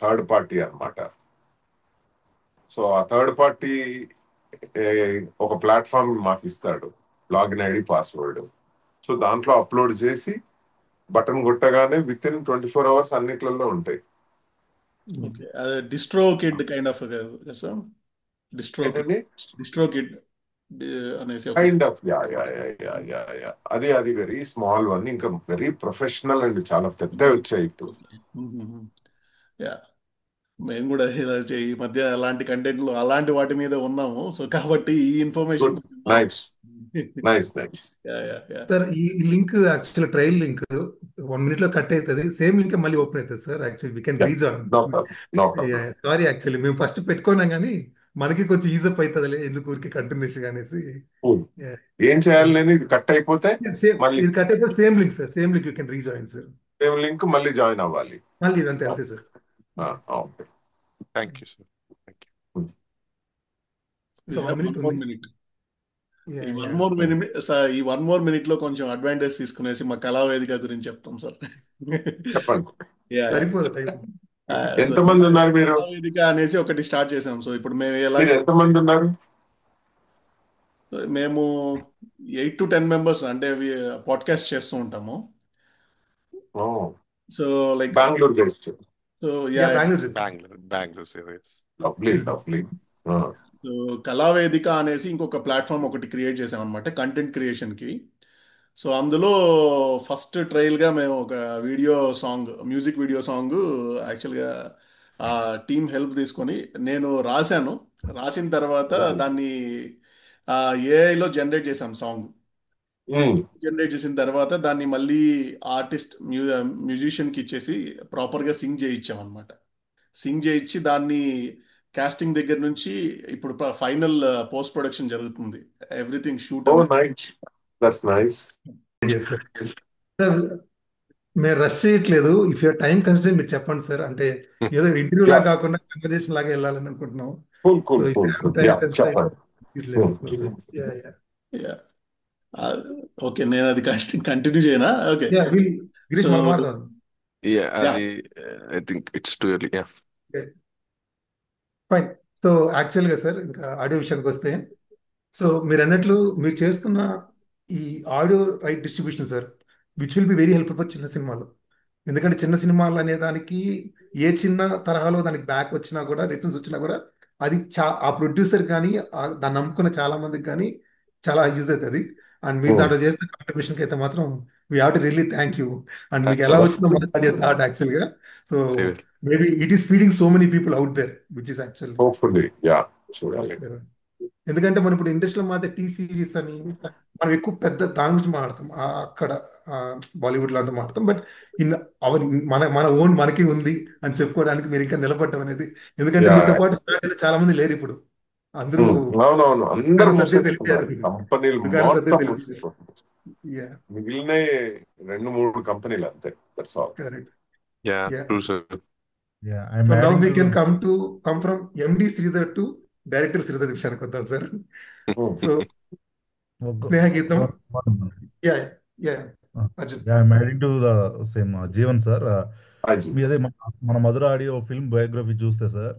third party అనమాట. So ఆ థర్డ్ పార్టీ ఒక ప్లాట్ఫామ్ మాకు ఇస్తాడు, లాగిన్ ఐడి, పాస్వర్డ్. సో దాంట్లో upload చేసి button కొట్టగానే within 24 hours అన్నిట్లలో ఉంటాయి. ఓకే, అదే DistroKid kind of sir. DistroKid, ఏంటండి? డిస్ట్రో కిడ్ అనేసి ఒక kind of, yeah yeah yeah yeah yeah yeah అది వెరీ స్మాల్ వన్, ఇంకా వెరీ ప్రొఫెషనల్ అండ్ చాలా పెద్ద వచ్చాయి ఇప్పుడు. యా, మేము కూడా ఈ మధ్య అలాంటి కంటెంట్లు అలాంటి వాటి మీద ఉన్నాము. సో కాబట్టి ఈ information good, nice nice nice. Sir ఈ link actual trial link 1 minute లో కట్ అవుతుంది, సేమ్ లింక్ మళ్ళీ ఓపెన్ అవుతుంది sir. Actually we can rejoin. No problem, no problem. Sorry, actually మేము ఫస్ట్ పెట్టుకున్నాం కానీ మనకి కొంచెం ఈజప్ అవుతుందిలే, ఎందుకు ఊరికి కంటిన్యూషన్ అనేసి. ఏం చేయాలి, నేను ఇది కట్ అయిపోతే సేమ్ మళ్ళీ ఇది కట్ అయితే same link sir, same link you can rejoin sir. Same link మళ్ళీ జాయిన్ అవ్వాలి. మళ్ళీ అంతే అంతే sir. Okay, thank you sir. Thank you. So 1 minute more ఉంది. మినిట్. Yeah, ఈ one yeah. More minute sir, ఈ 1 more minute లో కొంచెం అడ్వాంటేజ్ తీసుకునేసి మా కళావేదిక గురించి చెప్తాం సార్. చెప్పండి. సరిపోదు టైం. ఎంతమంది ఉన్నారు మీరు? కళావేదిక అనేసి ఒకటి స్టార్ట్ చేసాం. సో ఇప్పుడు మేము ఎలా, మీరు ఎంతమంది ఉన్నారు? మేము 8 to 10 members అంటే పాడ్కాస్ట్ చేస్తూ ఉంటాము. So like Bengaluru based. So Yeah, Bangalore is. Bengaluru serious. Lovely lovely. So Kalavedika అనేసి ఇంకొక ప్లాట్ఫామ్ ఒకటి క్రియేట్ చేసాం అనమాట కంటెంట్ క్రియేషన్కి. సో అందులో ఫస్ట్ ట్రయల్గా మేము ఒక మ్యూజిక్ వీడియో సాంగ్ యాక్చువల్గా ఆ టీమ్ హెల్ప్ తీసుకొని నేను రాసిన తర్వాత దాన్ని ఏఐలో జనరేట్ చేసాం సాంగ్. జనరేట్ చేసిన తర్వాత దాన్ని మళ్ళీ మ్యూజిషియన్కి ఇచ్చేసి ప్రాపర్గా సింగ్ చేయించాం అనమాట. సింగ్ చేయించి దాన్ని కాస్టింగ్ దగ్గర నుంచి ఇప్పుడు ఫైనల్ పోస్ట్ ప్రొడక్షన్ జరుగుతుంది. Everything shoot. Nice, that's nice. Yes, sir. Sir మేము రష్ చేయట్లేదు. ఇఫ్ యూర్ టైం కన్స్ట్రెయిన్ మీరు చెప్పండి సార్. అంటే ఏదో ఇంటర్వ్యూ లాగా కాకుండా కన్వర్జేషన్ లాగా వెళ్ళాలని అనుకుంటున్నాం. Cool so cool if cool. Time yeah, constrain చెప్పండి. Please let us know, sir. Yeah, yeah. ఓకే, నేను అది కంటిన్యూ చేయనా? ఓకే, Yeah, గిరీష్ సో మనం మాట్లాడదాం. అది I think it's too early. Fine. So యాక్చువల్గా సార్ ఇంకా ఆడియో విషయానికి వస్తే, సో మీరు అన్నట్లు మీరు చేస్తున్న ఈ audio right distribution sir, which will be very helpful for చిన్న సినిమాలు. ఎందుకంటే చిన్న సినిమాలు అనే దానికి ఏ చిన్న తరహాలో దానికి బ్యాక్ వచ్చినా కూడా, రిటర్న్స్ వచ్చినా కూడా అది ఆ ప్రొడ్యూసర్ కానీ దాన్ని నమ్ముకున్న చాలా మందికి కానీ చాలా యూజ్ అవుతుంది. అండ్ మీరు దాంట్లో చేస్తున్న కాంట్రిబ్యూషన్కి అయితే మాత్రం we have to really thank you. And మీకు ఎలా వచ్చిందో మాట్లాడే థాట్ యాక్చువల్గా. So maybe it is feeding so many people out there which is actual. Hopefully, yeah, చూడాలి. ఎందుకంటే మనం ఇప్పుడు ఇండస్ట్రీలో మాత్రం టీ సిరీస్ అని మనం ఎక్కువ పెద్ద దాని గురించి మాట్లాడతాం, అక్కడ బాలీవుడ్ లో అంతా మాట్లాడతాం. బట్ ఇన్ అవర్ మన ఓన్ మనకి ఉంది అని చెప్పుకోవడానికి మీరు ఇంకా నిలబడటం అనేది, ఎందుకంటే యా, మీతో పాటు start అయిన చాలా మంది లేరు ఇప్పుడు. అందరూ అవునవును, అందరు దుకాణం సర్దేసి మూసేసుకున్నారు, వెళ్ళిపోయారు. కంపెనీలు దుకాణం మొత్తం సర్దేసి వెళ్ళిపోయారు. మూసేసుకున్నారు. Yeah, మిగిలిన 2-3 కంపెనీలు అంతే. That's all. correct. Yeah, Yeah. True sir. Yeah, I'm So now adding we can to come from MD Sridhar to Director Sridhar విషయానికి వద్దాం sir. So Sneha Geetham. Yeah yeah Arjun. yeah, I'm adding to the same Jeevan sir. అజీ. మీ అదే మన Madhura audio film biography చూస్తే sir,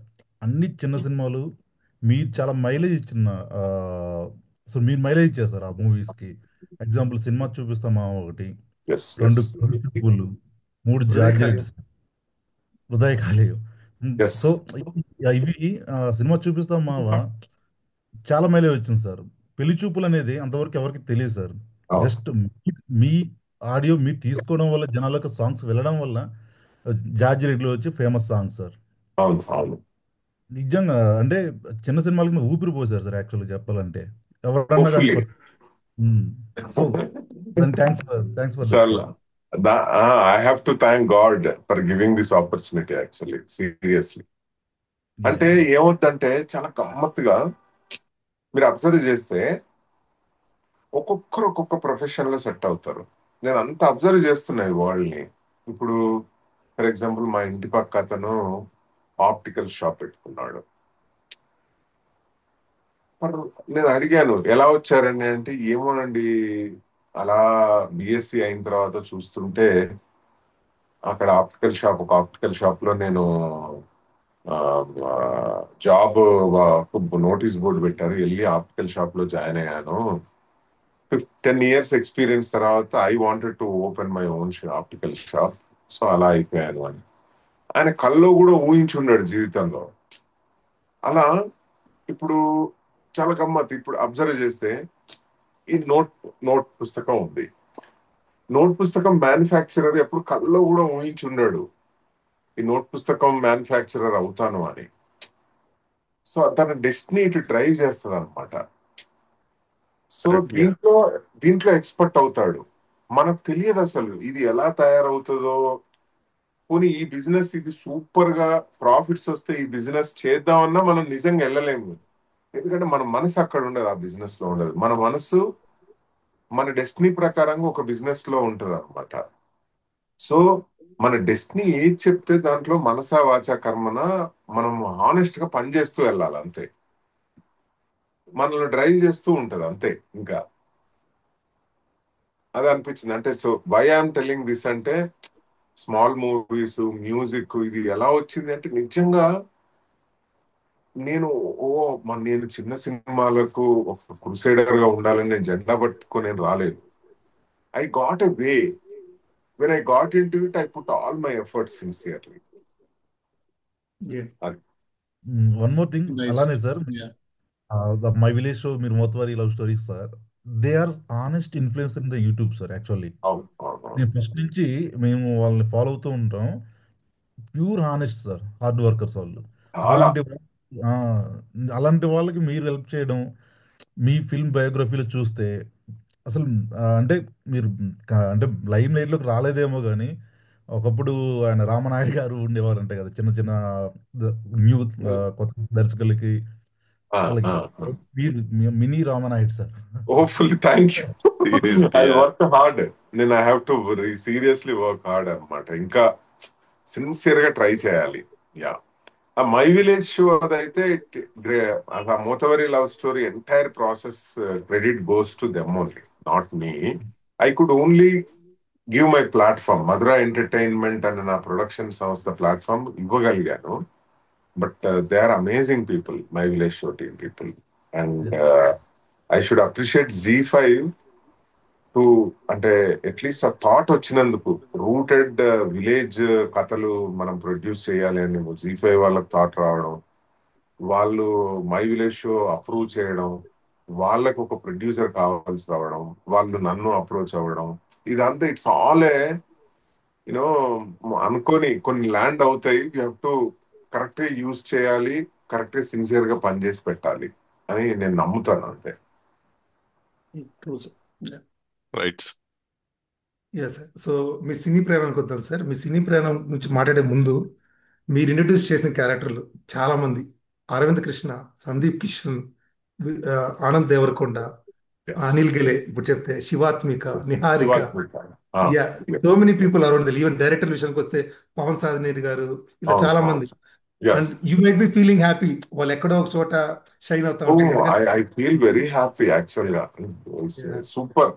అన్ని చిన్న సినిమాలు మీరు చాలా మైలేజ్ ఇచ్చిన, సో మీరు మైలేజ్ ఇచ్చారు సార్ ఆ మూవీస్కి. ఎగ్జాంపుల్ సినిమా చూపిస్తామా ఒకటి, Yes, 2 yes. చూపులు, 3 జార్జెట్స్, హృదయ కాలేయం. Yes. సో ఇవి సినిమా చూపిస్తాం మావా చాలా మైలేజ్ వచ్చింది సార్. పెళ్లి చూపులు అనేది అంతవరకు ఎవరికి తెలియదు సార్. Oh. జస్ట్ మీ ఆడియో మీరు తీసుకోవడం వల్ల జనాలకు సాంగ్స్ వెళ్ళడం వల్ల జార్జి రెడ్డిలో వచ్చి ఫేమస్ సాంగ్ సార్. అవును అవును. నిజంగా అంటే చిన్న సినిమాలకి మీరు ఊపిరి పోసారు సార్ యాక్చువల్గా చెప్పాలంటే. ఎవరన్నా కానీ హోప్ఫుల్లీ. కొత్త. సో దానికి thanks for that sir sir. I have to thank God for giving this opportunity actually seriously. అంటే ఏమవుతుందంటే చాలా గమ్మత్తుగా మీరు అబ్జర్వ్ చేస్తే ఒక్కొక్కరు ఒక్కొక్క ప్రొఫెషన్ లో సెట్ అవుతారు. నేను అంత అబ్జర్వ్ చేస్తున్నా ఈ వరల్డ్ ని. ఇప్పుడు ఫర్ ఎగ్జాంపుల్ మా ఇంటి పక్క అతను ఆప్టికల్ షాప్ పెట్టుకున్నాడు. మరి నేను అడిగాను ఎలా వచ్చారండి అంటే, ఏమోనండి అలా బిఎస్సి అయిన తర్వాత చూస్తుంటే అక్కడ ఒక ఆప్టికల్ షాప్ లో నేను జాబ్ నోటీస్ బోర్డు పెట్టారు, వెళ్ళి ఆప్టికల్ షాప్ లో జాయిన్ అయ్యాను. 10 years ఎక్స్పీరియన్స్ తర్వాత I wanted to open my own optical shop. So అలా అయిపోయాను అని ఆయన కల్లో కూడా ఊహించున్నాడు జీవితంలో. అలా ఇప్పుడు చాలా గమ్మత్. ఇప్పుడు అబ్జర్వ్ చేస్తే ఈ నోట్ పుస్తకం ఉంది. నోట్ పుస్తకం మ్యానుఫ్యాక్చరర్ ఎప్పుడు కల్లో కూడా ఊహించున్నాడు ఈ నోట్ పుస్తకం మ్యానుఫ్యాక్చరర్ అవుతాను అని. సో తన డెస్టినీ ఇటు డ్రైవ్ చేస్తుంది అనమాట. సో యా దీంట్లో ఎక్స్పర్ట్ అవుతాడు. మనకు తెలియదు అసలు ఇది ఎలా తయారవుతుందో. పోనీ ఈ బిజినెస్ ఇది సూపర్ గా ప్రాఫిట్స్ వస్తే ఈ బిజినెస్ చేద్దామన్నా మనం నిజంగా వెళ్ళలేము. ఎందుకంటే మన మనసు అక్కడ ఉండదు, ఆ బిజినెస్ లో ఉండదు. మన మనసు మన డెస్టినీ ప్రకారంగా ఒక బిజినెస్ లో ఉంటది అనమాట. సో మన డెస్టినీ ఏది చెప్తే దాంట్లో మనసా వాచా కర్మన మనం హానెస్ట్ గా పనిచేస్తూ వెళ్ళాలి అంతే. మనల్ని డ్రైవ్ చేస్తూ ఉంటది అంతే. ఇంకా అది అనిపించింది. అంటే so why I'm telling this అంటే స్మాల్ మూవీస్ మ్యూజిక్ ఇది ఎలా వచ్చింది అంటే నిజంగా నేను నేను చిన్న సినిమాలకు ఒక క్రూసైడర్ గా ఉండాలని నేను జెండా పట్టుకొని నేను రాలేదు. I got a way. When I got in to it I put all my efforts sincerely. Yeah one more thing nice. అలానే sir, yeah my village show మీరు Mothavari love stories sir, they are honest influence in the YouTube sir actually. అవును అవును అవును. నేను first నుంచి మేము వాళ్ళని follow అవుతూ ఉంటాం. Pure honest sir, hard workers వాళ్ళు. చాలా అలాంటి ఆ, అలాంటి వాళ్ళకి మీరు హెల్ప్ చేయడం, మీ ఫిల్మ్ బయోగ్రఫీలో చూస్తే అసలు అంటే మీరు అంటే లైమ్ లైట్లోకి రాలేదేమో కానీ ఒకప్పుడు ఆయన రామనాయుడు గారు ఉండేవారంట కదా, చిన్న చిన్న న్యూ కొత్త దర్శకులకి ఆ, వాళ్ళకి. ఆ, ఆ. మీరు mini Ramanaidu sir. Hopefully thank you. Seriously I work hard. నేను I have to seriously work hard అనమాట. ఇంకా సిన్సియర్ గా ట్రై చేయాలి. యా ఆ మై విలేజ్ షో అదైతే ఆ Mothavari love story entire process credit goes to them only, not me. I could only give my platform. Madhura entertainment అనే నా ప్రొడక్షన్ సంస్థ ప్లాట్ఫామ్ ఇవ్వగలిగాను. But they are amazing people, my village show team people. And I should appreciate ZEE5 too అంటే at least ఆ thought వచ్చినందుకు. Rooted village కథలు మనం produce చేయాలి అని జీ5 వాళ్ళకి థాట్ రావడం, వాళ్ళు మై విలేజ్ షో అప్రూవ్ చేయడం, వాళ్ళకు ఒక ప్రొడ్యూసర్ కావాల్సి రావడం, వాళ్ళు నన్ను అప్రోచ్ అవ్వడం, ఇదంతా ఇట్స్ ఆల్ ఏ యూనో అనుకొని కొన్ని ల్యాండ్ అవుతాయి. యూ హ్యావ్ టు కరెక్ట్ గా యూజ్ చేయాలి, కరెక్ట్ గా సిన్సియర్ గా పనిచేసి పెట్టాలి అని నేను నమ్ముతాను అంతే. True sir. Yeah right. Yeah sir. So మీ సినీ ప్రయాణానికి వద్దాం సార్. మీ సినీ ప్రయాణం నుంచి మాట్లాడే ముందు మీరు ఇంట్రడ్యూస్ చేసిన క్యారెక్టర్లు చాలా మంది: అరవింద్ కృష్ణ, సందీప్ కిషన్, ఆ, ఆనంద్ దేవరకొండ, అనిల్ గెలే, ఇప్పుడు చెప్తే Shivathmika, Niharika. Yeah so many people around the even director విషయానికి వస్తే పవన్ సాధనేరి గారు, ఇలా చాలా మంది. And you might be feeling happy వాళ్ళు ఎక్కడో ఒక చోట షైన్ అవుతా ఉంటాయి. ఎందుకంటే I feel very happy actual గా. Super.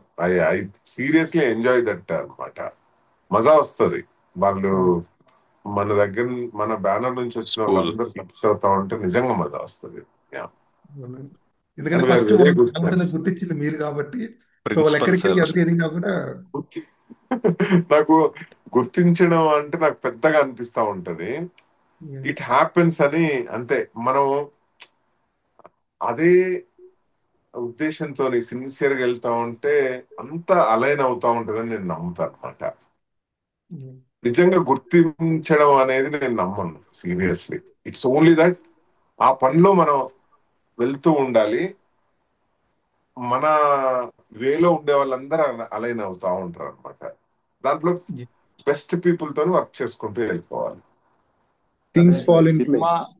I seriously enjoy that అనమాట. మజా వస్తుంది. వాళ్ళు మన దగ్గర మన బ్యానర్ నుంచి వచ్చిన స్కూల్ వాళ్ళందరూ సక్సెస్ అవుతా ఉంటే నిజంగా మజా వస్తుంది. ఎందుకంటే ఫస్ట్ చాలా మంది గుర్తించింది మీరు కాబట్టి. సో వాళ్ళు ప్రిన్సిపల్ ఎక్కడికి వెళ్ళి సార్. ఎంత ఎదిగినా కూడా నాకు గుర్తించడం అంటే నాకు పెద్దగా అనిపిస్తా ఉంటది. ఇట్ హ్యాపెన్స్ అని అంతే. మనం అదే ఉద్దేశంతో సిన్సియర్ గా వెళ్తా ఉంటే అంత అలైన్ అవుతా ఉంటుందని నేను నమ్ముతాను అనమాట. నిజంగా గుర్తించడం అనేది నేను నమ్మను సీరియస్లీ. ఇట్స్ ఓన్లీ దట్ ఆ పనిలో మనం వెళ్తూ ఉండాలి. మన వేలో ఉండే వాళ్ళందరూ అలైన్ అవుతా ఉంటారు అనమాట. దాంట్లో బెస్ట్ పీపుల్ తో వర్క్ చేసుకుంటూ వెళ్ళిపోవాలి. అదే థింగ్స్ ఫాల్ ఇన్ సినిమా ప్లేస్.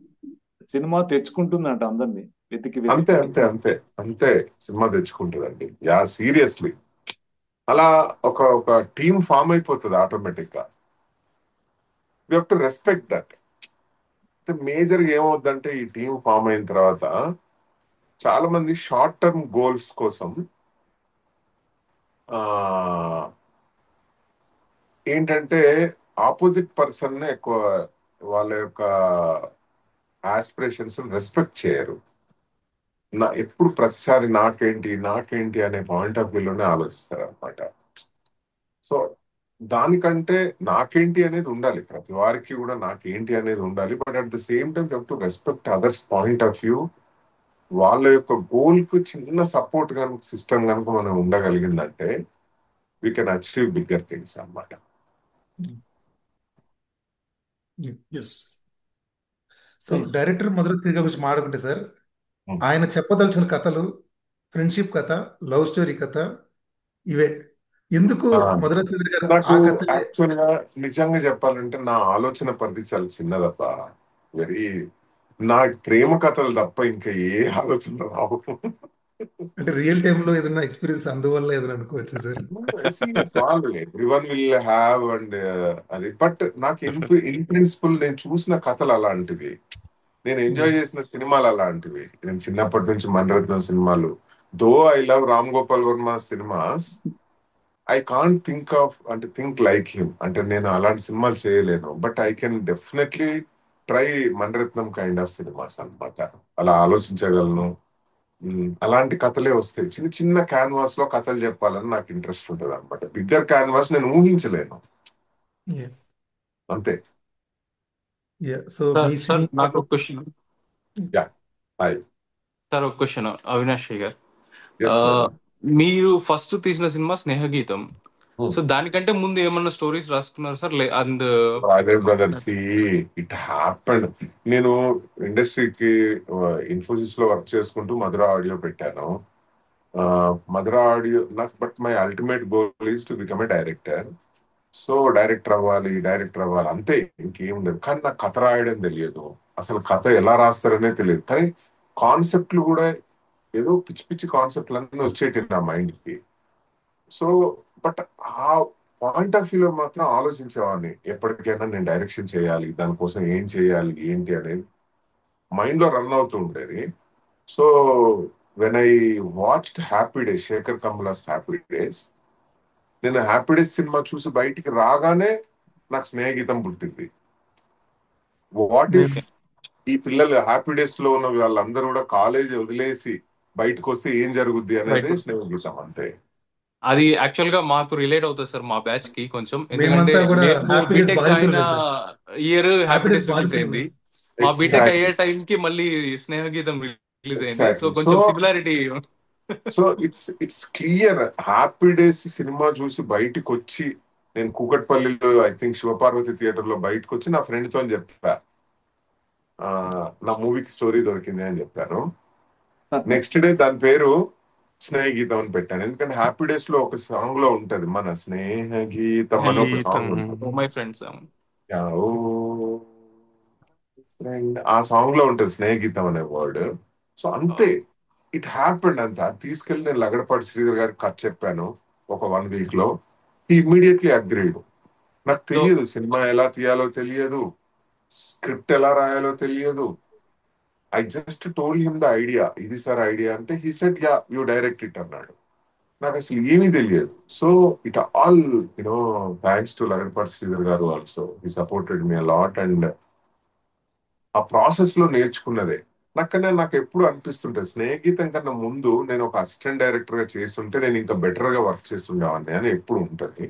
సినిమా తెచ్చుకుంటుందంట అందరినీ వెతికి అంతే వెతికి. అంతే అంతే అంతే సినిమా తెచ్చుకుంటుందండి. యా సీరియస్లీ అలా ఒక ఒక టీమ్ ఫామ్ అయిపోతుంది ఆటోమేటిక్ గా. We have to respect that. Major ఏమవుద్దంటే ఈ టీం ఫామ్ అయిన తర్వాత చాలా మంది షార్ట్ టర్మ్ గోల్స్ కోసం ఆ ఏంటంటే ఆపోజిట్ పర్సన్ ఎక్కువ వాళ్ళ యొక్క ఆస్పిరేషన్స్ రెస్పెక్ట్ చేయరు. ఎప్పుడు ప్రతిసారి నాకేంటి నాకేంటి అనే పాయింట్ ఆఫ్ వ్యూలోనే ఆలోచిస్తారు అనమాట. సో దానికంటే నాకేంటి అనేది ఉండాలి, ప్రతి వారికి కూడా నాకేంటి అనేది ఉండాలి. But at the same time you to respect others point of view. వాళ్ళ యొక్క గోల్ కు చిన్న సపోర్ట్ కనుక సిస్టమ్ కనుక మనం ఉండగలిగిందంటే we can achieve bigger things అన్నమాట. ఎస్. సో డైరెక్టర్ మధుర తిరిగి గురించి మాట్లాడుకుంటే సార్, ఆయన చెప్పదలసిన కథలు ఫ్రెండ్షిప్ కథ, లవ్ స్టోరీ కథ, ఇవే. ఎందుకు మధుర చౌదరి గారు నాకు ఆ కథ? యాక్చువల్ గా నిజంగా చెప్పాలంటే నా ఆలోచన పరిధి చాలా చిన్నదప్ప. వెరీ నా ప్రేమ కథలు తప్ప ఇంకా ఏ ఆలోచన రావు. అంటే రియల్ టైంలో ఏదైనా ఎక్స్పీరియన్స్ అందువల్ల ఏదైనా అనుకోవచ్చు sir. Everyone will have and అది. బట్ నాకు ఇన్ ప్రిన్సిపల్ నేను చూసిన కథలు అలాంటివి, నేను ఎంజాయ్ చేసిన సినిమాలు అలాంటివి. నేను చిన్నప్పటి నుంచి మణిరత్నం సినిమాలు, though I love Ram Gopal Varma cinemas, I can't think like him. అంటే నేను అలాంటి సినిమాలు చేయలేను. But I can definitely try Mani Ratnam kind of cinemas అన్నమాట. అలా ఆలోచించగలను. అలాంటి కథలే వస్తాయి. చిన్న చిన్న క్యాన్వాస్ లో కథలు చెప్పాలని నాకు ఇంట్రెస్ట్ ఉంటుంది అనమాట. బిగ్గర్ క్యాన్వాస్ నేను ఊహించలేను. అంతే. సో మీ సార్ నాకు ఒక క్వశ్చన్. హాయ్ సార్ ఒక క్వశ్చన్ అవినాష్ గారు. ఎస్ మీరు ఫస్ట్ తీసిన సినిమా స్నేహగీతం. సో దానికంటే ముందు ఏమన్నా స్టోరీస్ రాసుకున్నారు సార్? Brothers it happened. నేను ఇండస్ట్రీకి ఇన్ఫోసిస్ లో వర్క్ చేసుకుంటూ మధుర ఆడియో పెట్టాను. మధుర ఆడియో నాకు, but my ultimate goal is to become a director. So director అవ్వాలి అంతే, ఇంకేం లేదు. కానీ నాకు కథ రాయడం తెలియదు, అసలు కథ ఎలా రాస్తారనే తెలియదు. కానీ కాన్సెప్ట్లు కూడా ఏదో పిచ్చి పిచ్చి కాన్సెప్ట్లు అన్నీ వచ్చేటి నా మైండ్ కి. సో బట్ ఆ పాయింట్ ఆఫ్ వ్యూలో మాత్రం ఆలోచించేవాడిని, ఎప్పటికైనా నేను డైరెక్షన్ చేయాలి, దానికోసం ఏం చేయాలి ఏంటి అనేది మైండ్ లో రన్ అవుతూ ఉండేది. So when I watched happy days, Shekhar Kammula's happy days, నేను హ్యాపీ డేస్ సినిమా చూసి బయటికి రాగానే నాకు స్నేహగీతం పుట్టింది. వాట్ ఇఫ్ ఈ పిల్లలు హ్యాపీ డేస్ లో ఉన్న వాళ్ళందరూ కూడా కాలేజీ వదిలేసి బయటకు వస్తే ఏం జరుగుద్ది అనేది స్నేహగీతం. అంతే. అది యాక్చువల్ గా మాకు రిలేట్ అవుతుంది సార్, మా బ్యాచ్ కి కొంచెం. ఎందుకంటే మేమంతా కూడా మేము హ్యాపీ డేస్ బీటెక్ జాయిన్ బాధితులే sir. Year happy happy days days release బాధితులే. అయింది. మా బీటెక్ అయ్యే టైం కి మళ్ళీ స్నేహగీతం రిలీజ్ అయింది. సో కొంచెం similarity. So it's clear. Happy days సినిమా చూసి బయటకు వచ్చి, నేను కూకట్పల్లిలో ఐ థింక్ శివపార్వతి థియేటర్ లో బయటకు వచ్చి నా ఫ్రెండ్ తో చెప్పా, నా మూవీకి స్టోరీ దొరికింది అని చెప్పాను. నెక్స్ట్ డే దాని పేరు స్నేహగీతం అని పెట్టాను. ఎందుకంటే హ్యాపీ డేస్ లో ఒక సాంగ్ లో ఉంటది, మన స్నేహగీతం అని ఒక సాంగ్ ఉంటుంది. My friends. ఆ సాంగ్ లో ఉంటది స్నేహగీతం అనే వర్డ్. సో అంతే, ఇట్ హ్యాపెండ్ అంతే. అది తీసుకెళ్లి నేను లగడపాటి శ్రీధర్ గారికి కథ చెప్పాను ఒక 1 వీక్ లో. Immediately agreed. నాకు తెలియదు సినిమా ఎలా తీయాలో తెలియదు, స్క్రిప్ట్ ఎలా రాయాలో తెలియదు. I just told him the idea, ఇది సార్ ఐడియా అంటే he said yeah you direct it అన్నాడు. నాకు అసలు ఏమీ తెలియదు. So it all thanks to Lagadapati Sridhar garu also. He supported me lot. And ఆ ప్రాసెస్ లో నేర్చుకున్నదే. నాకు ఎప్పుడు అనిపిస్తుంటది, స్నేహగీతం కన్నా ముందు నేను ఒక అసిస్టెంట్ డైరెక్టర్ గా చేస్తుంటే నేను ఇంకా బెటర్ గా వర్క్ చేస్తుండేవాడిని అని ఎప్పుడు ఉంటది.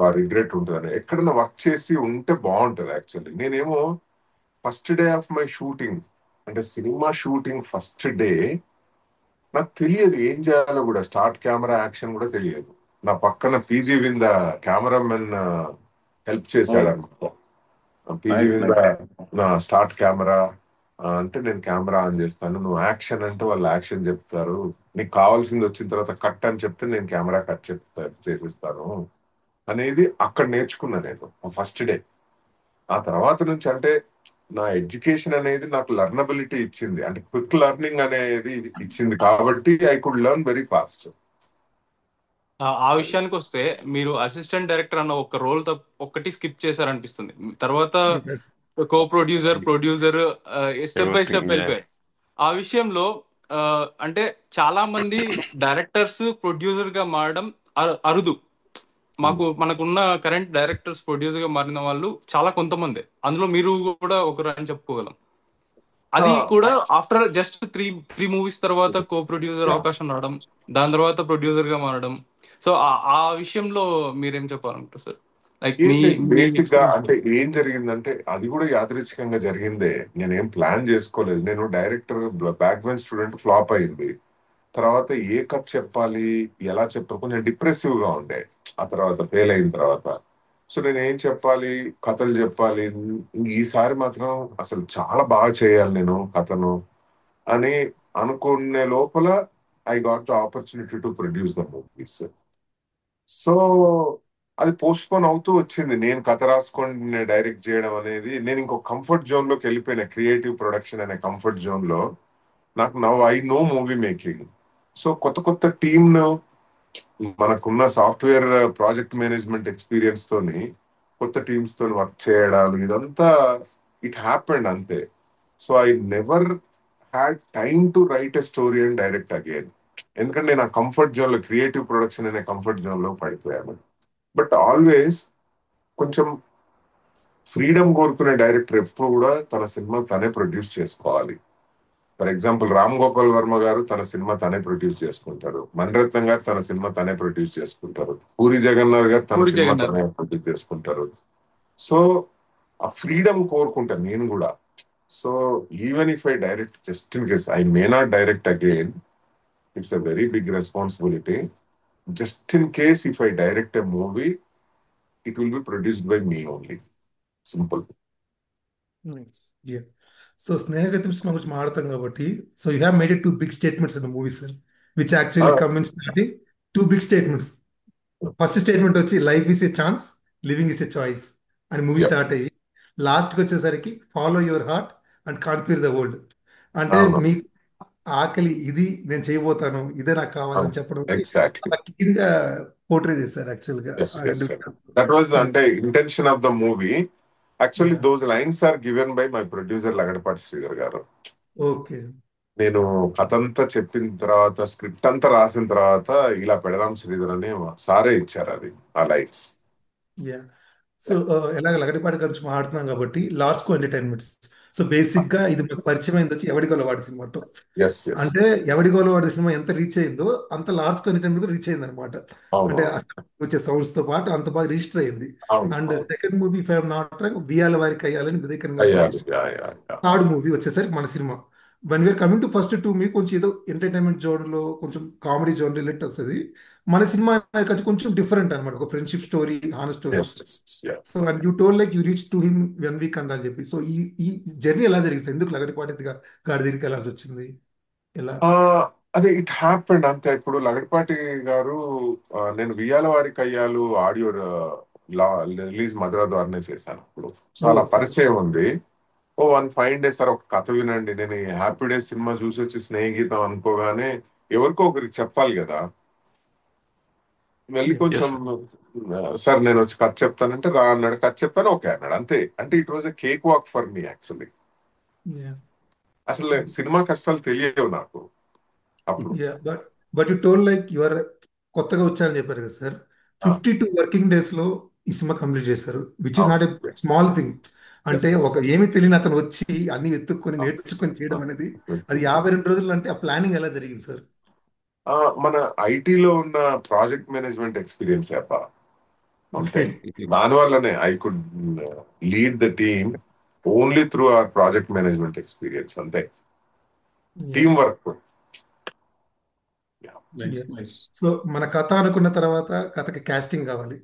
ఆ రిగ్రెట్ ఉంటుందని. ఎక్కడైనా వర్క్ చేసి ఉంటే బాగుంటది. యాక్చువల్లీ నేనేమో first day of my shooting, అంటే సినిమా షూటింగ్ ఫస్ట్ డే నాకు తెలియదు ఏం చేయాలో కూడా, స్టార్ట్ కెమెరా యాక్షన్ కూడా తెలియదు. నా పక్కన పీజీ వింద కెమెరామెన్ హెల్ప్ చేశాడు అనుకో. పీజీ నైస్ వింద నైస్. నా స్టార్ట్ కెమెరా అంటే నేను కెమెరా ఆన్ చేస్తాను, నువ్వు యాక్షన్ అంటే వాళ్ళు యాక్షన్ చెప్తారు, నీకు కావాల్సింది వచ్చిన తర్వాత కట్ అని చెప్తే నేను కెమెరా కట్ చేసేస్తాను అనేది అక్కడ నేర్చుకున్నా నేను ఫస్ట్ డే. ఆ తర్వాత నుంచి అంటే నా ఎడ్యుకేషన్ అనేది నాకు లర్నబిలిటీ ఇచ్చింది, అంటే క్విక్ లెర్నింగ్ అనేది ఇచ్చింది, కాబట్టి I could learn very fast. ఆ విషయానికి వస్తే మీరు అసిస్టెంట్ డైరెక్టర్ అన్న ఒక రోల్ ఒక్కటి స్కిప్ చేశారనిపిస్తుంది. తర్వాత co producer, producer, step by everything. Step వెళ్ళిపోయారు. ఆ విషయంలో అంటే చాలా మంది డైరెక్టర్స్ ప్రొడ్యూసర్ గా మారడం అరుదు. మనకున్న కరెంట్ డైరెక్టర్స్ ప్రొడ్యూసర్ గా మారిన వాళ్ళు చాలా కొంతమంది, అందులో మీరు కూడా ఒకరు అని చెప్పుకోగలం. అది కూడా after just three three movies తర్వాత కో ప్రొడ్యూసర్ అవకాశం రావడం, దాని తర్వాత ప్రొడ్యూసర్ గా మారడం. సో ఆ విషయంలో మీరేం చెప్పాలంటారు సార్? లైక్ మీ మీ బేసిక్ గా ఎక్స్పీరియన్స్. అంటే ఏం జరిగిందంటే అది కూడా యాదృచ్ఛికంగా జరిగిందే, నేనేం ప్లాన్ చేసుకోలేదు. నేను director back bench student, flop అయింది. తర్వాత ఏ కథ చెప్పాలి, ఎలా చెప్పాలి, కొంచెం డిప్రెసివ్ గా ఉండే ఆ తర్వాత, ఫెయిల్ అయిన తర్వాత. సో నేను ఏం చెప్పాలి, కథలు చెప్పాలి, ఈసారి మాత్రం అసలు చాలా బాగా చేయాలి నేను కథను అని అనుకునే లోపల I got the opportunity to produce the movies. So అది పోస్ట్ పోన్ అవుతూ వచ్చింది. నేను కథ రాసుకొని నేను డైరెక్ట్ చేయడం అనేది, నేను ఇంకొక కంఫర్ట్ జోన్ లోకి వెళ్ళిపోయిన, క్రియేటివ్ ప్రొడక్షన్ అనే కంఫర్ట్ జోన్ లో. నాకు now I know movie making. So కొత్త కొత్త టీమ్ ను, మనకున్న సాఫ్ట్వేర్ ప్రాజెక్ట్ మేనేజ్మెంట్ ఎక్స్పీరియన్స్ తోని కొత్త టీమ్స్ తోని వర్క్ చేయడాలు, ఇదంతా ఇట్ హ్యాపెండ్ అంతే. So I never had time to right a story and direct again, ఎందుకంటే నేను ఆ కంఫర్ట్ జోన్ లో, క్రియేటివ్ ప్రొడక్షన్ అనే కంఫర్ట్ జోన్ లో పడిపోయాను. బట్ ఆల్వేస్ కొంచెం ఫ్రీడమ్ కోరుకునే డైరెక్టర్ ఎప్పుడు కూడా తన సినిమా తనే ప్రొడ్యూస్ చేసుకోవాలి. ఫర్ ఎగ్జాంపుల్ రామ్ గోపాల్ వర్మ గారు తన సినిమా తనే ప్రొడ్యూస్ చేసుకుంటారు, మణిరత్నం గారు తన సినిమా తనే ప్రొడ్యూస్ చేసుకుంటారు, పూరి జగన్నాథ్ గారు తన పూరి సినిమా జగన్నాథ్. తనే ప్రొడ్యూస్ చేసుకుంటారు. సో ఆ ఫ్రీడమ్ కోరుకుంటాను నేను కూడా. So even if I direct, just in case I may not direct again, it's a very big responsibility. Just in case if I direct a movie, it will be produced by me only. Simple. So Snehageetham సినిమా గురించి మాట్లాడతాం కాబట్టి, so you have made it two big statements in the movie sir, which actually come in starting. Two big statements. First statement వచ్చి life is A chance, living is a choice అని movie start అయ్యి లాస్ట్కి వచ్చేసరికి follow your heart and conquer the world. అంటే అవును, మీకు ఆకలి ఇది, నేను చేయబోతాను, ఇదే నాకు కావాలని చెప్పడం ఎగ్జాక్ట్లీ. చాలా క్లీన్ గా పోర్ట్రే చేశారు యాక్చువల్గా ఎస్ ఆ ఎస్ రెండు. దట్ వాజ్ అంటే intention of the movie. Actually Yeah. Those lines are given by my producer Lagadapati Sridhar గారు. ఓకే. నేను కథ అంతా చెప్పిన తర్వాత, స్క్రిప్ట్ అంతా రాసిన తర్వాత, ఇలా పెడదాం శ్రీధర్ అని సారే ఇచ్చారు అది, ఆ లైన్స్. యా. సో ఎలాగ లగడపాటి గురించి మాట్లాడుతున్నాం కాబట్టి లాస్ట్కో ఎంటర్టైన్మెంట్స్. సో బేసిక్ గా ఇది మాకు పరిచయం అయింది వచ్చి ఎవడిగోల వాడి సినిమాతో. ఎస్ ఎస్ అంటే ఎవడిగోల వాడి సినిమా ఎంత రీచ్ అయిందో అంత లాస్ట్కో ఎంటర్టైన్మెంట్ కూడా రీచ్ అయింది అనమాట. అవును అంటే వచ్చే సౌండ్స్ తో పాటు అంత బాగా రిజిస్టర్ అయింది. అవును అండ్ అవును. Second movie if I'm not wrong, వియాల వారికి అయ్యాలని వివేకరంగా అయ్యాలి. Produce. Yeah, yeah, yeah. Third movie వచ్చేసరికి మన సినిమా. One we're coming to first two, మీ కొంచెం ఏదో ఎంటర్టైన్మెంట్ జోన్ లో కొంచెం కామెడీ జోన్ రిలేట్ వస్తుంది. మన సినిమా అనేది కొంచెం డిఫరెంట్ అనమాట, ఒక friendship story, honest story. Yes, yes, yes, yeah. So and you told like you reach to him 1 week అని చెప్పి. సో ఈ ఈ జర్నీ ఎలా జరిగింది సార్? ఎందుకు లగడపాటి గాడి దగ్గరికి వెళ్ళాల్సి వచ్చింది? ఎలా? అదే ఇట్ హ్యాపెండ్ అంతే. ఇప్పుడు లగడపాటి గారు, నేను వియ్యాల వారికి అయ్యాలు ఆడియో రిలీజ్ మధుర ద్వారానే చేశాను అప్పుడు. సో అలా పరిచయం ఉంది. ఓ 1 ఫైన్ డేస్ సార్ ఒక కథ వినండి. నేను ఈ హ్యాపీ డేస్ సినిమా చూసి వచ్చి స్నేహితం అనుకోగానే ఎవరికో ఒకరికి చెప్పాలి కదా. వెళ్ళి కొంచెం సార్ నేను వచ్చి కథ చెప్తానంటే రా అన్నాడు, కథ చెప్పాను, ఓకే అన్నాడు, అంతే. అంటే it was a cake walk for me actually. అసలు సినిమా కష్టాలు తెలియవు నాకు అప్పుడు. But you told like you are కొత్తగా వచ్చారని చెప్పారు కదా సార్. 52 వర్కింగ్ డేస్ లో ఈ సినిమా కంప్లీట్ చేశారు, which is not a small thing. అంటే ఒక ఏమీ తెలియని అతను వచ్చి అన్ని వెతుక్కొని నేర్చుకొని చేయడం అనేది, అది 52 రోజులు. అంటే ఆ ప్లానింగ్ ఎలా జరిగింది సార్? మన ఐటీలో ఉన్న ప్రాజెక్ట్ మేనేజ్మెంట్ ఎక్స్పీరియన్స్ అబ్బా, అంటే దానివల్లనే I could lead the team only through our project management experience, అంతే. Team work. Nice nice. So మన కథ అనుకున్న తర్వాత కథకి కాస్టింగ్ కావాలి.